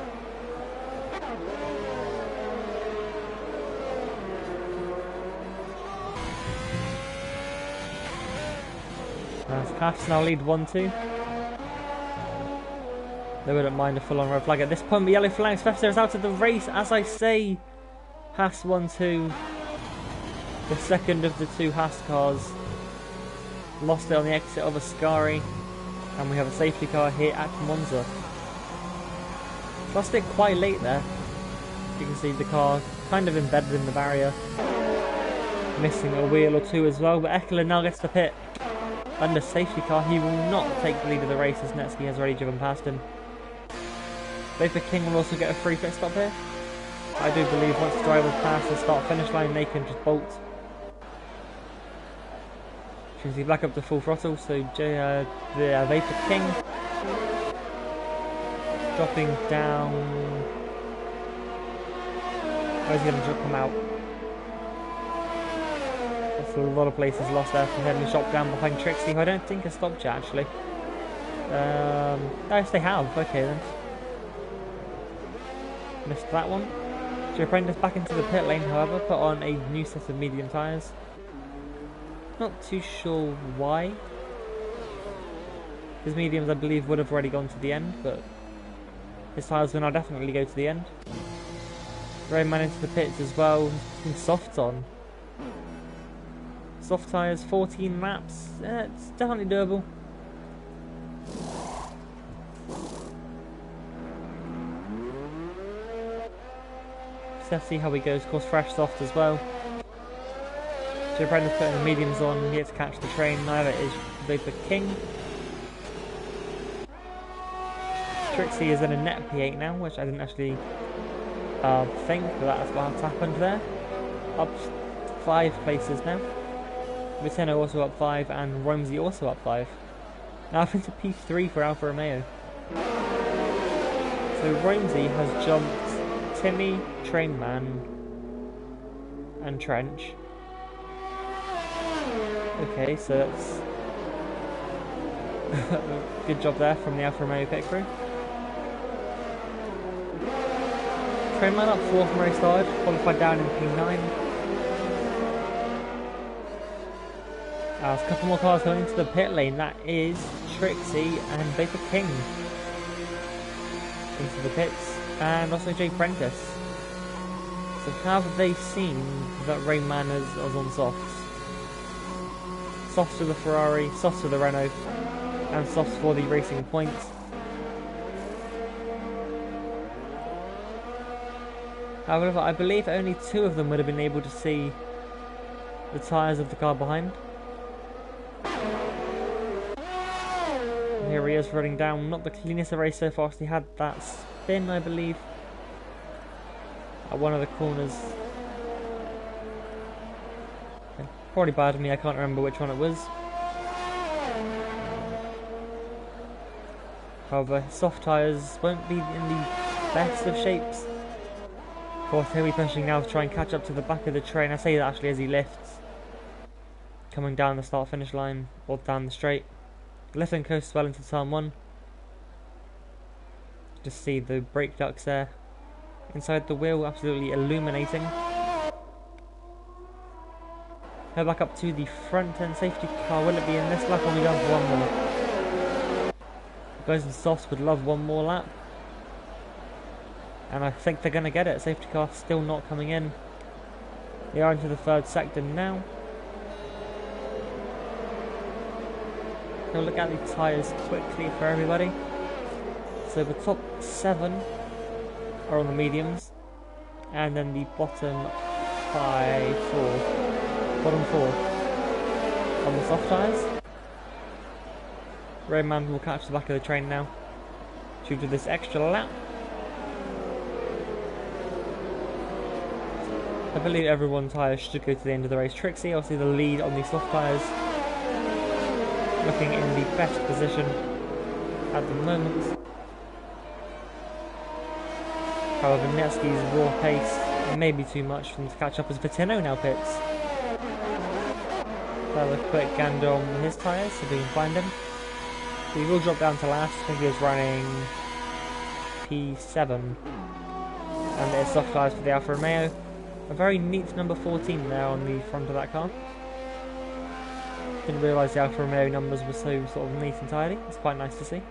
Haas now lead 1-2. They wouldn't mind a full-on red flag at this point, but yellow flags. Fester is out of the race, as I say. Haas 1-2. The second of the two Haas cars. Lost it on the exit of Ascari. And we have a safety car here at Monza. Lost it quite late there. You can see the car kind of embedded in the barrier. Missing a wheel or two as well, but Eckler now gets the pit. Under safety car, he will not take the lead of the race as Netsky has already driven past him. Vapor King will also get a free pit stop here. I do believe once the driver passes the start-finish line, they can just bolt. You can see back up to full throttle, so the Vapor King dropping down. Where's he going to come out? That's a lot of places lost there from heading shot down behind Trixie, who I don't think has stopped yet actually. Yes, they have. Okay then. Missed that one. Joe Prentice back into the pit lane, however, put on a new set of medium tyres. Not too sure why. His mediums, I believe, would have already gone to the end, but his tyres will now definitely go to the end. Rayman into the pits as well, putting softs on. Soft tyres, 14 laps. It's definitely doable. Let's see how he goes. Of course, fresh soft as well. Joe Brendan's putting the mediums on here to catch the train. Neither is Vapor King. Trixie is in a net P8 now, which I didn't actually think, but that's what's happened there. Up 5 places now. Viteno also up 5, and Romsey also up 5. Now up into P3 for Alfa Romeo. So Romsey has jumped Timmy, Trainman, and Trench. Okay, so that's good job there from the Alfa Romeo pit crew. Trainman up 4th from race started, qualified down in P9. There's a couple more cars going into the pit lane. That is Trixie and Vapor King into the pits, and also Jay Prentice. So have they seen that Rayman is on softs? Softs for the Ferrari, softs for the Renault, and softs for the Racing Point. However, I believe only 2 of them would have been able to see the tyres of the car behind. And here he is running down, not the cleanest of race so far, he had that spin, I believe, at one of the corners. Probably bad of me, I can't remember which one it was. However, soft tyres won't be in the best of shapes. Of course, he'll be pushing now to try and catch up to the back of the train. I say that actually as he lifts. Coming down the start-finish line, or down the straight. Left and coast well into turn 1. Just see the brake ducts there. Inside the wheel, absolutely illuminating. Head back up to the front end safety car. Will it be in this lap, or we have one more? Guys and softs would love one more lap. And I think they're going to get it. Safety car still not coming in. They are into the 3rd sector now. We'll look at the tyres quickly for everybody. So the top 7 are on the mediums. And then the bottom 4 on the soft tyres. Rayman will catch the back of the train now due to this extra lap. I believe everyone's tyres should go to the end of the race. Trixie, obviously the lead on the soft tyres, looking in the best position at the moment. However, Netsky's raw pace may be too much for them to catch up as Viteno now pits. Have a quick gander on his tyres so we can find him. He will drop down to last. I think he was running P7. And it's soft tyres for the Alfa Romeo. A very neat number 14 there on the front of that car. Didn't realise the Alfa Romeo numbers were so sort of neat and tidy. It's quite nice to see.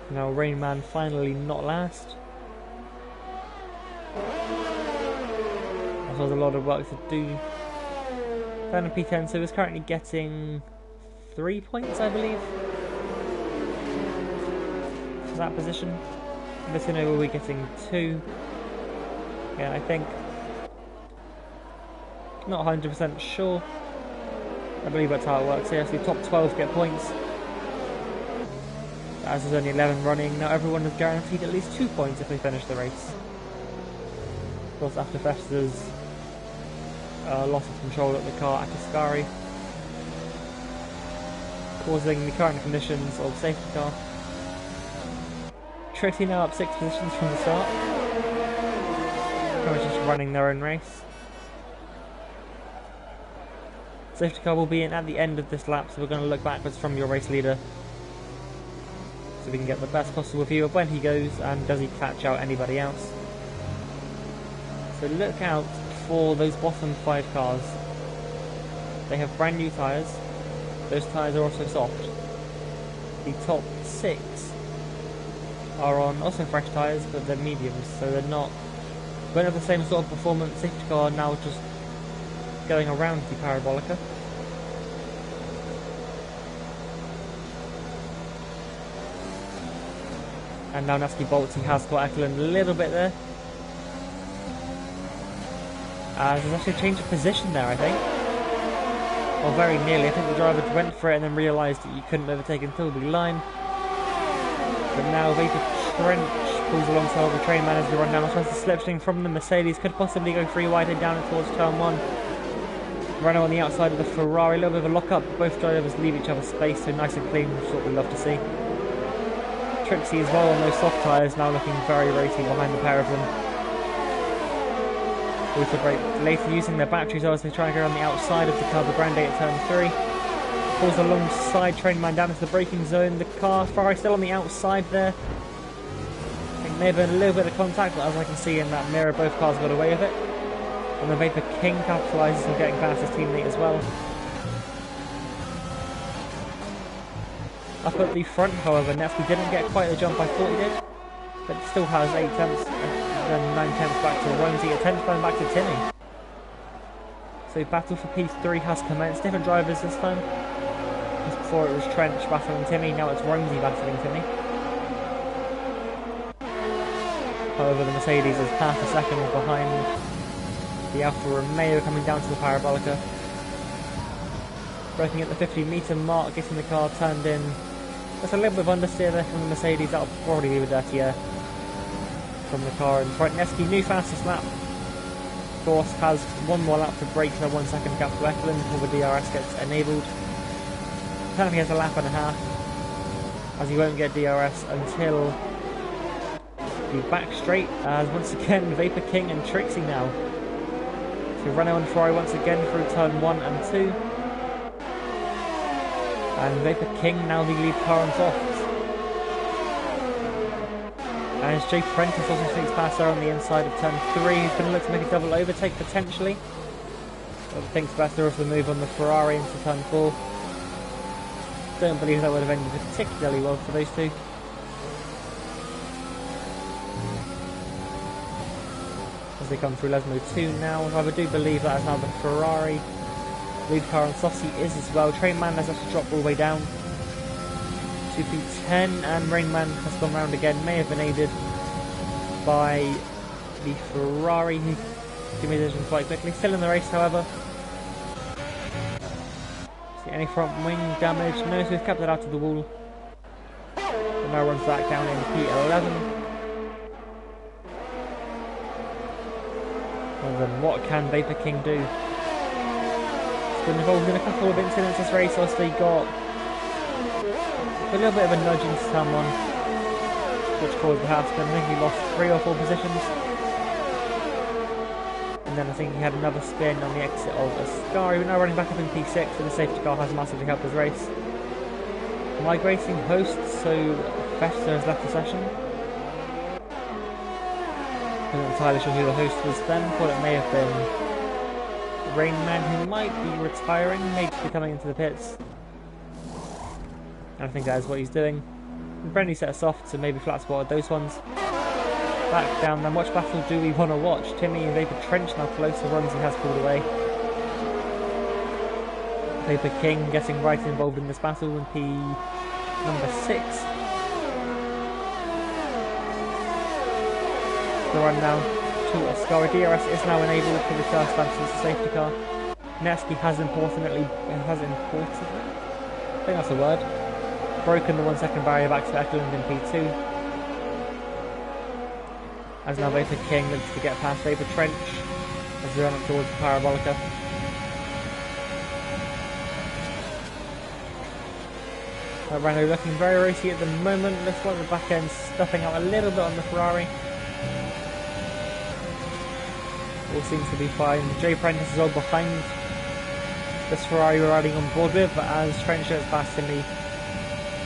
Now Rain Man finally not last. That was a lot of work to do. Down in P10, so he's currently getting 3 points, I believe, for that position. Missino will be getting 2. Again, I think. Not 100% sure. I believe that's how it works here. So the top 12 get points. As there's only 11 running, now everyone is guaranteed at least 2 points if they finish the race. Of course, after Festa's loss of control of the car at Ascari, causing the current conditions of safety car. Trixie now up 6 positions from the start. Pretty much just running their own race. Safety car will be in at the end of this lap, so we're going to look backwards from your race leader so we can get the best possible view of when he goes and does he catch out anybody else. So look out for those bottom 5 cars. They have brand new tyres. Those tyres are also soft. The top 6 are on also fresh tyres, but they're mediums, so they're not won't have the same sort of performance. Safety car now just going around the parabolica. And now Nasty Bolty has got Ekelund a little bit there. There's actually a change of position there, I think. Or very nearly. I think the driver went for it and then realised that you couldn't overtake until the line. But now Vapor Trench pulls alongside the train man as they run down. Tries to slipstream from the Mercedes. Could possibly go 3 wide and down towards turn 1. Renault on the outside of the Ferrari. A little bit of a lock-up. Both drivers leave each other space, so nice and clean, which is what we love to see. Trixie as well on those soft tyres, now looking very racy behind the pair of them. With a break later using their batteries as they try and go on the outside of the Cabo Grande at turn 3. Pulls alongside train man down into the braking zone. The car, Ferrari still on the outside there. I think may have been a little bit of contact, but as I can see in that mirror, both cars got away with it. And the Vapor King capitalises on getting past his teammate as well. Up at the front, however, Nevsky didn't get quite the jump I thought he did, but still has 8 tenths, then 9 tenths back to Romsey, a 10th going back to Timmy. So battle for P3 has commenced. Different drivers this time. Just before it was Trench battling Timmy, now it's Romsey battling Timmy. However, the Mercedes is half a second behind the Alfa Romeo coming down to the Parabolica. Braking at the 50-metre mark, getting the car turned in. There's a little bit of understeer there from the Mercedes. That'll probably be with dirty air from the car in front. Neski, new fastest lap. Of course, has 1 more lap to break the 1 second gap to Ekelund before the DRS gets enabled. Apparently he has a lap and a half, as he won't get DRS until the back straight, as once again Vapor King and Trixie now. So Renault and Ferrari once again through turn 1 and 2. And Vapor King now the lead car on soft. And as Jay Prentice also sneaks past her on the inside of turn 3, he's going to look to make a double overtake potentially. But thinks better of the move on the Ferrari into turn 4. Don't believe that would have ended particularly well for those two. As they come through Lesmo 2 now, I do believe that is how the Ferrari lead car on soft seat is as well. Train Man has actually dropped all the way down to P10, and Rain Man has gone round again. May have been aided by the Ferrari, who made a decision quite quickly. Still in the race, however. See any front wing damage? No, so we've kept it out of the wall. And now runs back down in P11. And then what can Vapor King do? Been involved in a couple of incidents this race. Obviously got a little bit of a nudge into someone, which caused perhaps, but I think he lost 3 or 4 positions. And then I think he had another spin on the exit of Ascari. We're now running back up in P6, and the safety car has massively helped us race. Migrating hosts, so Fester has left the session. I'm not entirely sure who the host was then. Thought it may have been Rainman, who might be retiring, maybe be coming into the pits. And I think that is what he's doing. Friendly set of softs, so maybe flat spotted those ones. Back down then, which battle do we want to watch? Timmy and Vapor Trench now closer, Rumsey has pulled away. Vapor King getting right involved in this battle in P number 6. The run now to Ascari. DRS is now enabled for the first time since the safety car. Nevsky has importantly, I think that's a word, broken the 1 second barrier back to Eklund in P2. As now Vapor King looks to get past Vapor Trench as we run up towards the Parabolica. Renault looking very racy at the moment. Looks like the back end stuffing out a little bit on the Ferrari. All seems to be fine. Jay Prentice is all behind this Ferrari we're riding on board with, but as Trench gets past me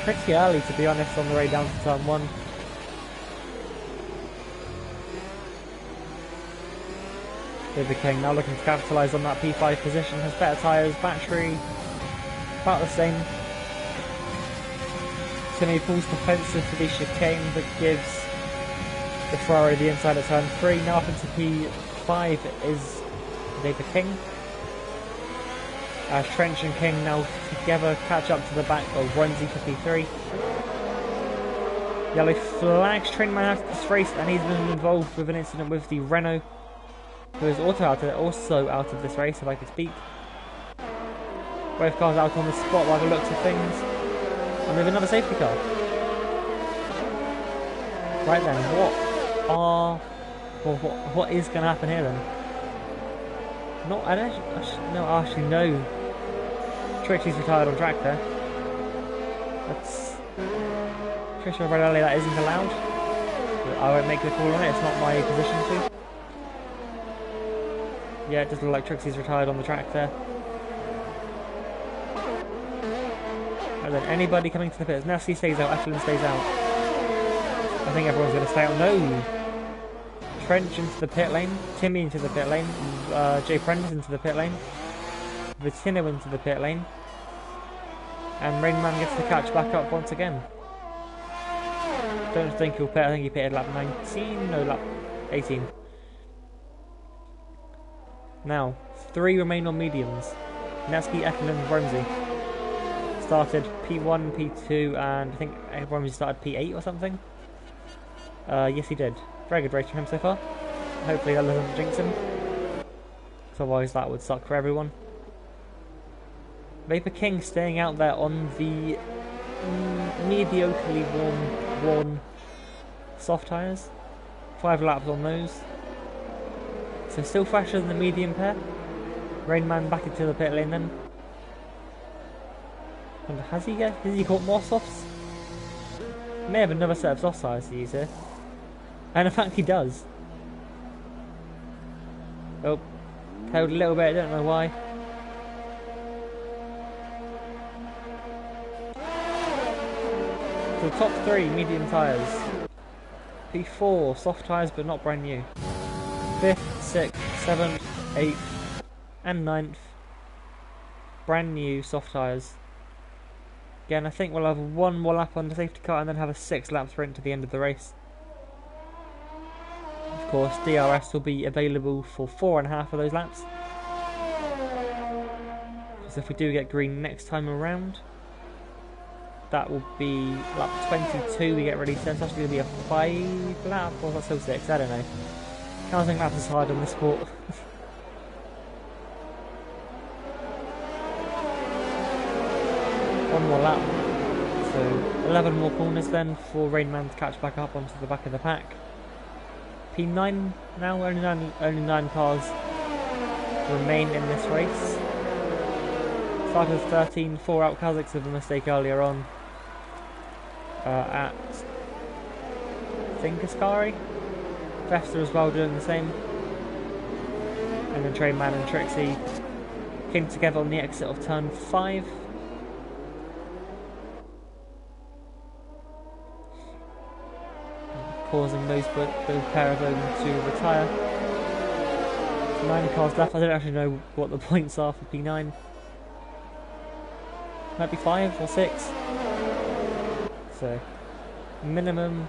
pretty early, to be honest, on the way down to turn 1. Vapor King now looking to capitalise on that P5 position, has better tyres, battery about the same. Timmy pulls defensive for the chicane that gives the Ferrari the inside at turn 3. Now up into P5 is Vapor King. As Trench and King now together catch up to the back of Runzi for P3. Yellow flags Trainman out of this race, and he's been involved with an incident with the Renault, who is also out of this race, if I could speak. Both cars out on the spot by the looks of things. And we have another safety car. Right then, what is going to happen here then? Actually no. Trixie's retired on track there. That's Trisha Redalley, that isn't allowed. I won't make the call on it, it's not my position to. Yeah, it does look like Trixie's retired on the track there. And then anybody coming to the pits. Nessie stays out, Eklund stays out. I think everyone's going to stay out. No! Trench into the pit lane, Timmy into the pit lane, Jay Prentice into the pit lane, Vitino into the pit lane, and Rainman gets to catch back up once again. Don't think he'll pit, I think he pitted lap 19, no, lap 18. Now, 3 remain on mediums. Nevsky, Eklund, Rumsey. Started P1, P2, and I think Rumsey started P8 or something. Yes he did. Very good race from him so far. Hopefully that doesn't jinx him, because otherwise that would suck for everyone. Vapor King staying out there on the mediocrely worn soft tyres. 5 laps on those. So still fresher than the medium pair. Rainman back into the pit lane then. And has he caught more softs? May have another set of soft tyres to use here. And in fact he does. Oh, tailed a little bit, I don't know why. So top 3 medium tyres. P4 soft tyres but not brand new. 5th, 6th, 7th, 8th and 9th brand new soft tyres. Again, I think we'll have 1 more lap on the safety car and then have a 6 lap sprint to the end of the race. Of course, DRS will be available for 4.5 of those laps. So if we do get green next time around, that will be lap 22 we get released then. So that's going to be a 5 lap, or that's still 6, I don't know. Counting laps is hard on this sport. 1 more lap. So 11 more corners then for Rainman to catch back up onto the back of the pack. P9 now, only nine cars remain in this race. Started with 13, 4 out Kazakhs with a mistake earlier on at Ascari. Fester as well doing the same. And then Trainman and Trixie came together on the exit of turn 5. Causing those pair of them to retire. 9 cars left. I don't actually know what the points are for P9. Might be 5 or 6. So, minimum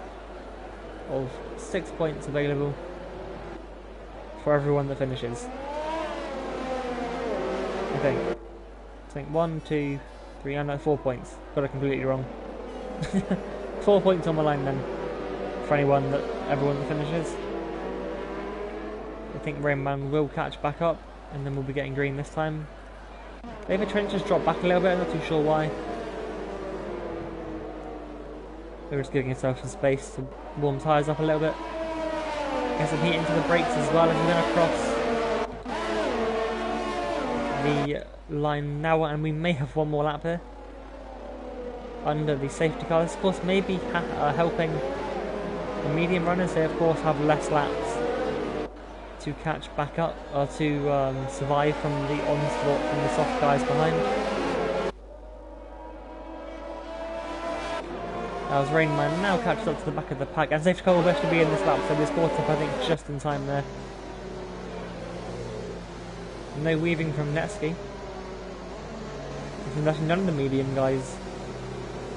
of 6 points available for everyone that finishes. I think 1, 2, 3, I know 4 points. Got it completely wrong. 4 points on the line then, for everyone that finishes. I think Rainman will catch back up, and then we'll be getting green this time. Maybe Trent just dropped back a little bit, I'm not too sure why. They're just giving himself some space to warm tyres up a little bit. Get some heat into the brakes as well as we're going to cross the line now, and we may have one more lap here under the safety car. This of course may be helping the medium runners. They of course have less laps to catch back up, or to survive from the onslaught from the soft guys behind. As Rainman now catches up to the back of the pack, and safety car will actually be in this lap, so this caught up I think just in time there. No weaving from Netsky. There's actually none of the medium guys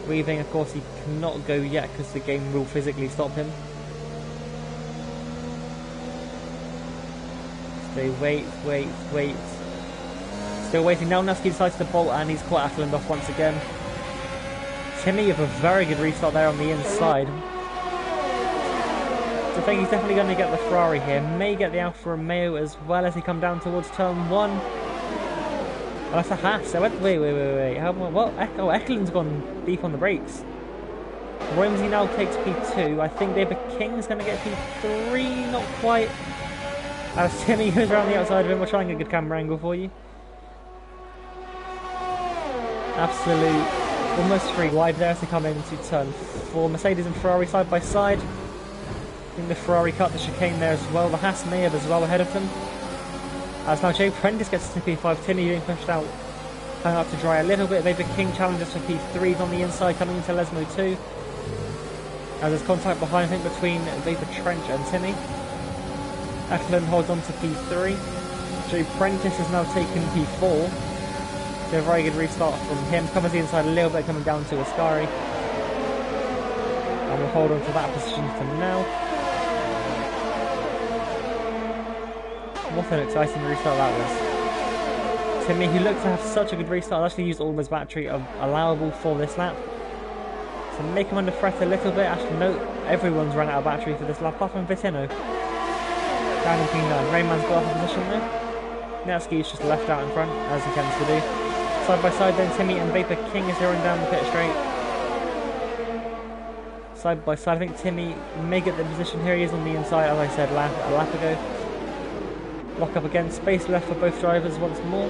weaving. Of course he cannot go yet because the game will physically stop him. They wait. Still waiting. Now Netsky decides to bolt and he's caught Ackland off once again. Timmy with a very good restart there on the inside. So I think he's definitely going to get the Ferrari here. May get the Alfa Romeo as well as he come down towards turn 1. Oh, that's a Haas. Wait. How, what? Oh, Eckland's gone deep on the brakes. Ramsey now takes P2. I think David King's going to get P3. Not quite. As Timmy goes around the outside of him. We're trying a good camera angle for you. Absolute. Almost 3 wide there as they come into turn 4. Mercedes and Ferrari side by side. I think the Ferrari cut the chicane there as well. The Haas may have as well ahead of them. As now Jay Prentice gets to P5. Timmy being pushed out, hung up to dry a little bit. Vapor King challenges for P3s on the inside, coming into Lesmo 2. As there's contact behind, I think, between Vapor Trench and Timmy. Eklund holds on to P3. Jay Prentice has now taken P4. So a very good restart from him. Covers the inside a little bit, coming down to Ascari. And we'll hold on to that position for now. What an exciting restart that was. Timmy, who looked to have such a good restart, actually used all of his battery allowable for this lap. So make him under threat a little bit. Actually, no, everyone's run out of battery for this lap, apart from Vitino. Down in P9. Rainman's got off a position there. Netsky's just left out in front, as he tends to do. Side by side then, Timmy and Vapor King is going down the pit straight. Side by side, I think Timmy may get the position. Here he is on the inside, as I said a lap ago. Lock up again, space left for both drivers once more.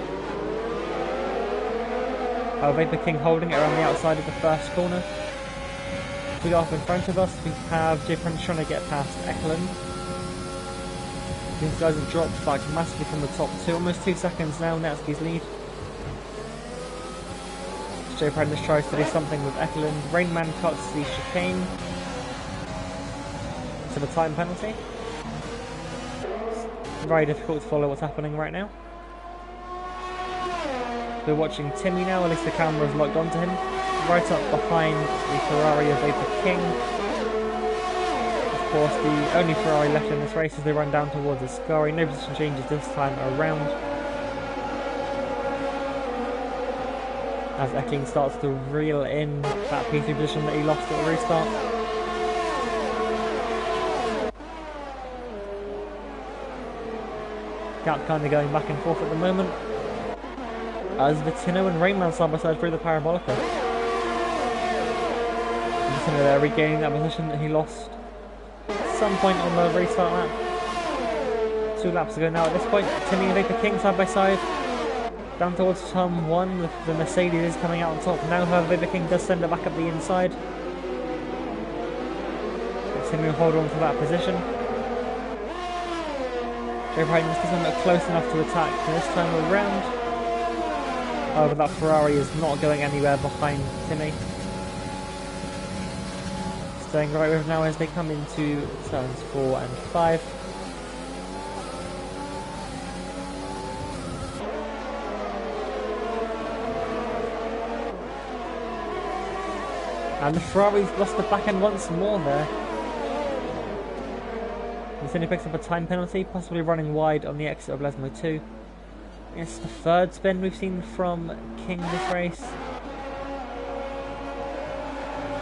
Vapor King holding it around the outside of the first corner. If we go off in front of us, we have Jay Prince trying to get past Eklund. These guys have dropped back massively from the top 2, almost 2 seconds now, Netsky's lead. Jay Prentice tries to do something with Eklund. Rainman cuts the chicane to the time penalty. It's very difficult to follow what's happening right now. We're watching Timmy now, at least the camera is locked onto him. Right up behind the Ferrari of Vapor King. Of course, the only Ferrari left in this race as they run down towards Ascari. No position changes this time around. As Eckling starts to reel in that P3 position that he lost at the restart. Gap kind of going back and forth at the moment. As Vitino and Rainman side by side through the Parabolica. Vitino there regaining that position that he lost at some point on the restart lap. 2 laps ago now at this point. Timmy and Vapor King side by side. Down towards turn 1, the Mercedes is coming out on top. Now, however, Vapor King does send it back up the inside. Timmy will hold on to that position. Jay Prentis doesn't look close enough to attack this time around. However, that Ferrari is not going anywhere behind Timmy. Staying right with now as they come into turns 4 and 5. And the Ferrari's lost the back end once more there. He picks up a time penalty, possibly running wide on the exit of Lesmo 2. It's the third spin we've seen from King this race.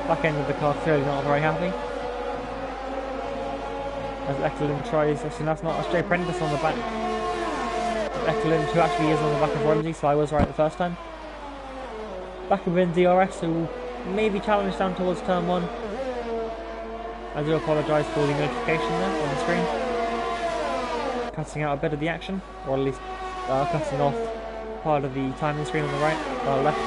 Back end of the car clearly not very happy. As Eklund tries, actually that's not, that's Jay Prentis on the back. Eklund, who actually is on the back of Rumsey, so I was right the first time. Back within DRS, who will maybe challenge down towards turn 1. I do apologise for the notification there on the screen. Cutting out a bit of the action, or at least cutting off part of the timing screen on the right, left.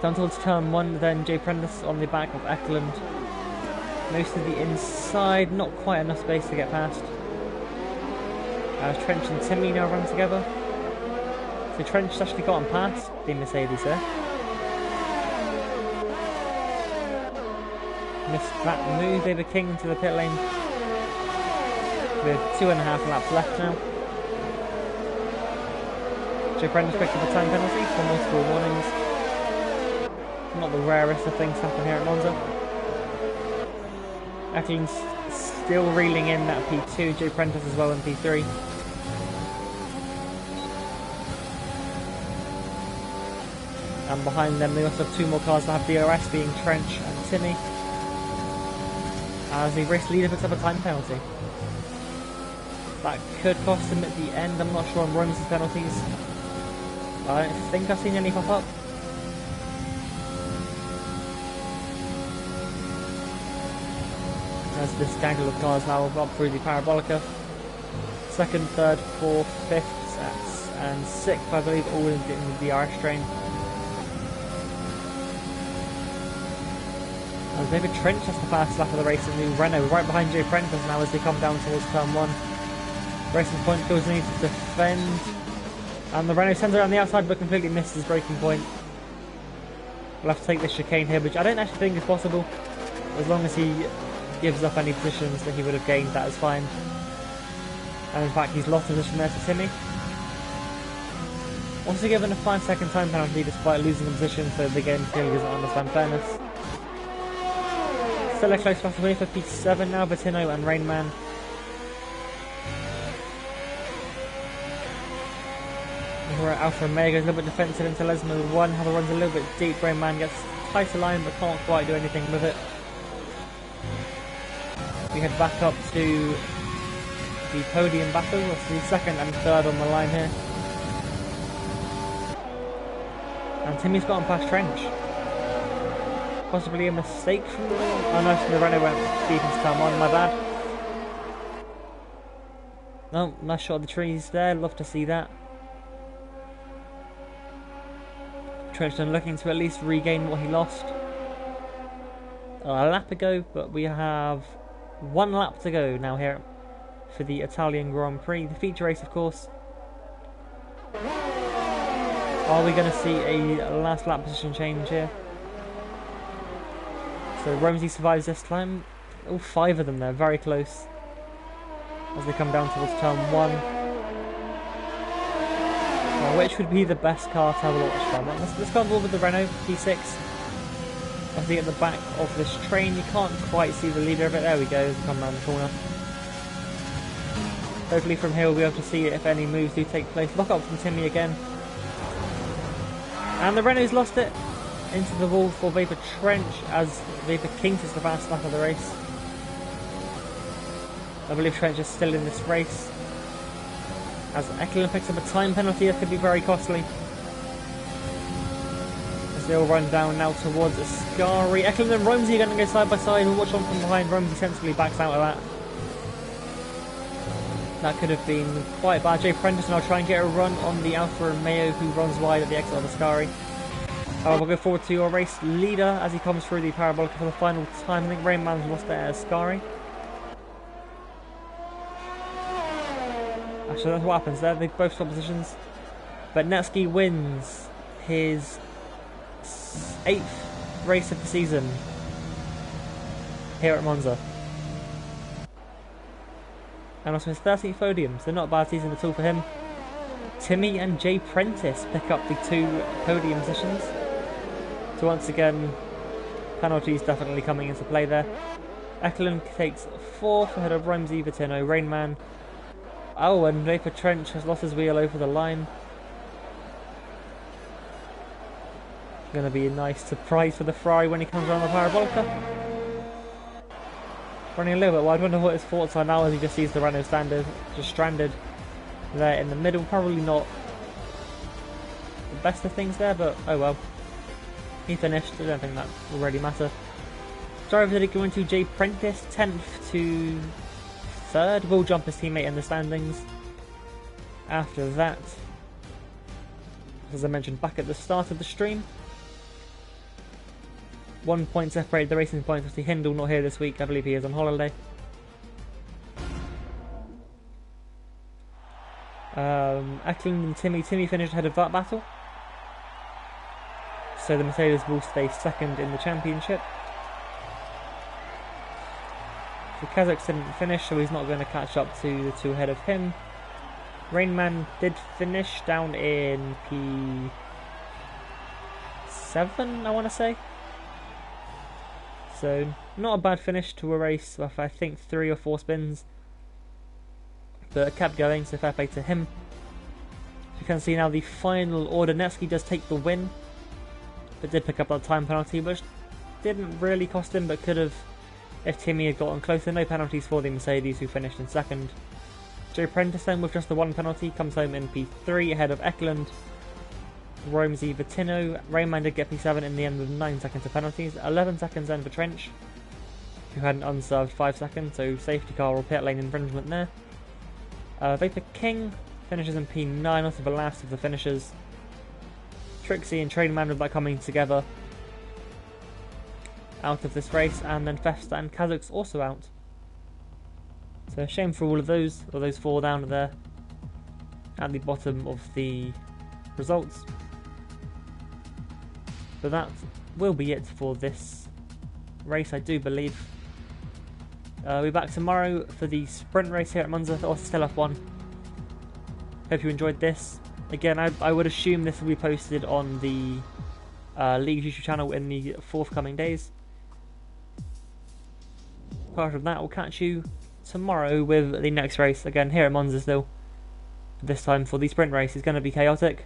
Down towards turn 1, then Jay Prentis on the back of Eklund. Most of the inside, not quite enough space to get past. Trench and Timmy now run together. So Trench has actually gotten past the Mercedes there. Missed that move. David King into the pit lane with 2.5 laps left now. Jay Prentis picked up a time penalty for multiple warnings. Not the rarest of things happen here at Monza. Eklund's still reeling in that P2, Jay Prentis as well in P3. And behind them they also have 2 more cars that have DRS, being Trench and Timmy. As the race leader picks up a time penalty. That could cost him at the end. I'm not sure on Rumsey's penalties. I don't think I've seen any pop up. As this gangle of cars now up through the Parabolica. 2nd, 3rd, 4th, 5th, and 6th, I believe, all in the DRS train. And David Trench has the fast lap of the race in the Renault, right behind Jay Prentis now as they come down towards turn 1. Racing Point goes in to defend. And the Renault sends around the outside but completely misses his braking point. We'll have to take this chicane here, which I don't actually think is possible. As long as he gives up any positions that he would have gained, that is fine. And in fact, he's lost position there to Timmy. Also given a 5-second time penalty despite losing a position, so the game clearly doesn't understand fairness. Still a close battle here for P7 now, Bettino and Rainman. Alfa Romeo goes a little bit defensive into Lesmo 1, Heather runs a little bit deep, Rainman gets tighter line but can't quite do anything with it. We head back up to the podium battle, that's the 2nd and 3rd on the line here. And Timmy's gotten past Trench. Possibly a mistake from the... Oh no, the Renault went deep into turn 1, my bad. No, nice shot of the trees there, love to see that. Trenchton looking to at least regain what he lost a lap ago, but we have 1 lap to go now here for the Italian Grand Prix, the feature race of course. Are we going to see a last lap position change here? So Rumsey survives this time. All 5 of them there, very close. As they come down towards turn 1. Now, which would be the best car to have a watch from? Let's go on board with the Renault P6. As they get the back of this train, you can't quite see the leader of it. There we go, as we come around the corner. Hopefully from here we'll be able to see if any moves do take place. Lock up from Timmy again. And the Renault's lost it into the wall for Vapor Trench as Vapor King is the fast lap of the race. I believe Trench is still in this race. As Eklund picks up a time penalty that could be very costly. As they all run down now towards Ascari. Eklund and Rumsey are going to go side by side. We'll watch on from behind. Rumsey sensibly backs out of that. That could have been quite bad. Jay Prentis and I'll try and get a run on the Alfa Romeo who runs wide at the exit of Ascari. We'll go forward to your race leader as he comes through the Parabolica for the final time. I think Rainman's lost there at Ascari. Actually, that's what happens there. They both swap positions. But Netsky wins his 8th race of the season here at Monza. And also his 13th podium, so not a bad season at all for him. Timmy and Jay Prentice pick up the 2 podium positions. So once again, penalties definitely coming into play there. Eklund takes 4th ahead of Ramsey, Vitino, Rainman. Oh, and Vapor Trench has lost his wheel over the line. Going to be a nice surprise for the Ferrari when he comes around the Parabolica. Running a little bit wide. I wonder what his thoughts are now as he just sees the Renault standard just stranded there in the middle. Probably not the best of things there, but oh well. He finished. I don't think that will really matter. Driver did go into Jay Prentice, 10th to 3rd. Will jump his teammate in the standings. After that, as I mentioned back at the start of the stream, 1 point separated the racing points. Obviously Hindle not here this week, I believe he is on holiday. Eklund and Timmy finished ahead of that battle. So the Mercedes will stay 2nd in the championship. So Kazakh didn't finish, so he's not going to catch up to the 2 ahead of him. Rainman did finish down in P7, I want to say. So not a bad finish to a race with I think 3 or 4 spins. But kept going, so fair play to him. You can see now the final order. Netsky does take the win, but did pick up that time penalty, which didn't really cost him, but could have if Timmy had gotten closer. No penalties for the Mercedes, who finished in 2nd. Joe Prentice then, with just the 1 penalty, comes home in P3 ahead of Eklund. Romsey Vitino. Rayman did get P7 in the end with 9 seconds of penalties. 11 seconds then for Trench, who had an unserved 5 seconds, so safety car or pit lane infringement there. Vapor King finishes in P9, also the last of the finishers. Trixie and Trainman with that coming together out of this race, and then Festa and Kazakh's also out. So a shame for all of those 4 down there at the bottom of the results. But that will be it for this race, I do believe. We'll be back tomorrow for the sprint race here at Monza, also still F1. Hope you enjoyed this. Again, I would assume this will be posted on the League's YouTube channel in the forthcoming days. Apart from that, we'll catch you tomorrow with the next race, again here at Monza still. This time for the sprint race. It's going to be chaotic.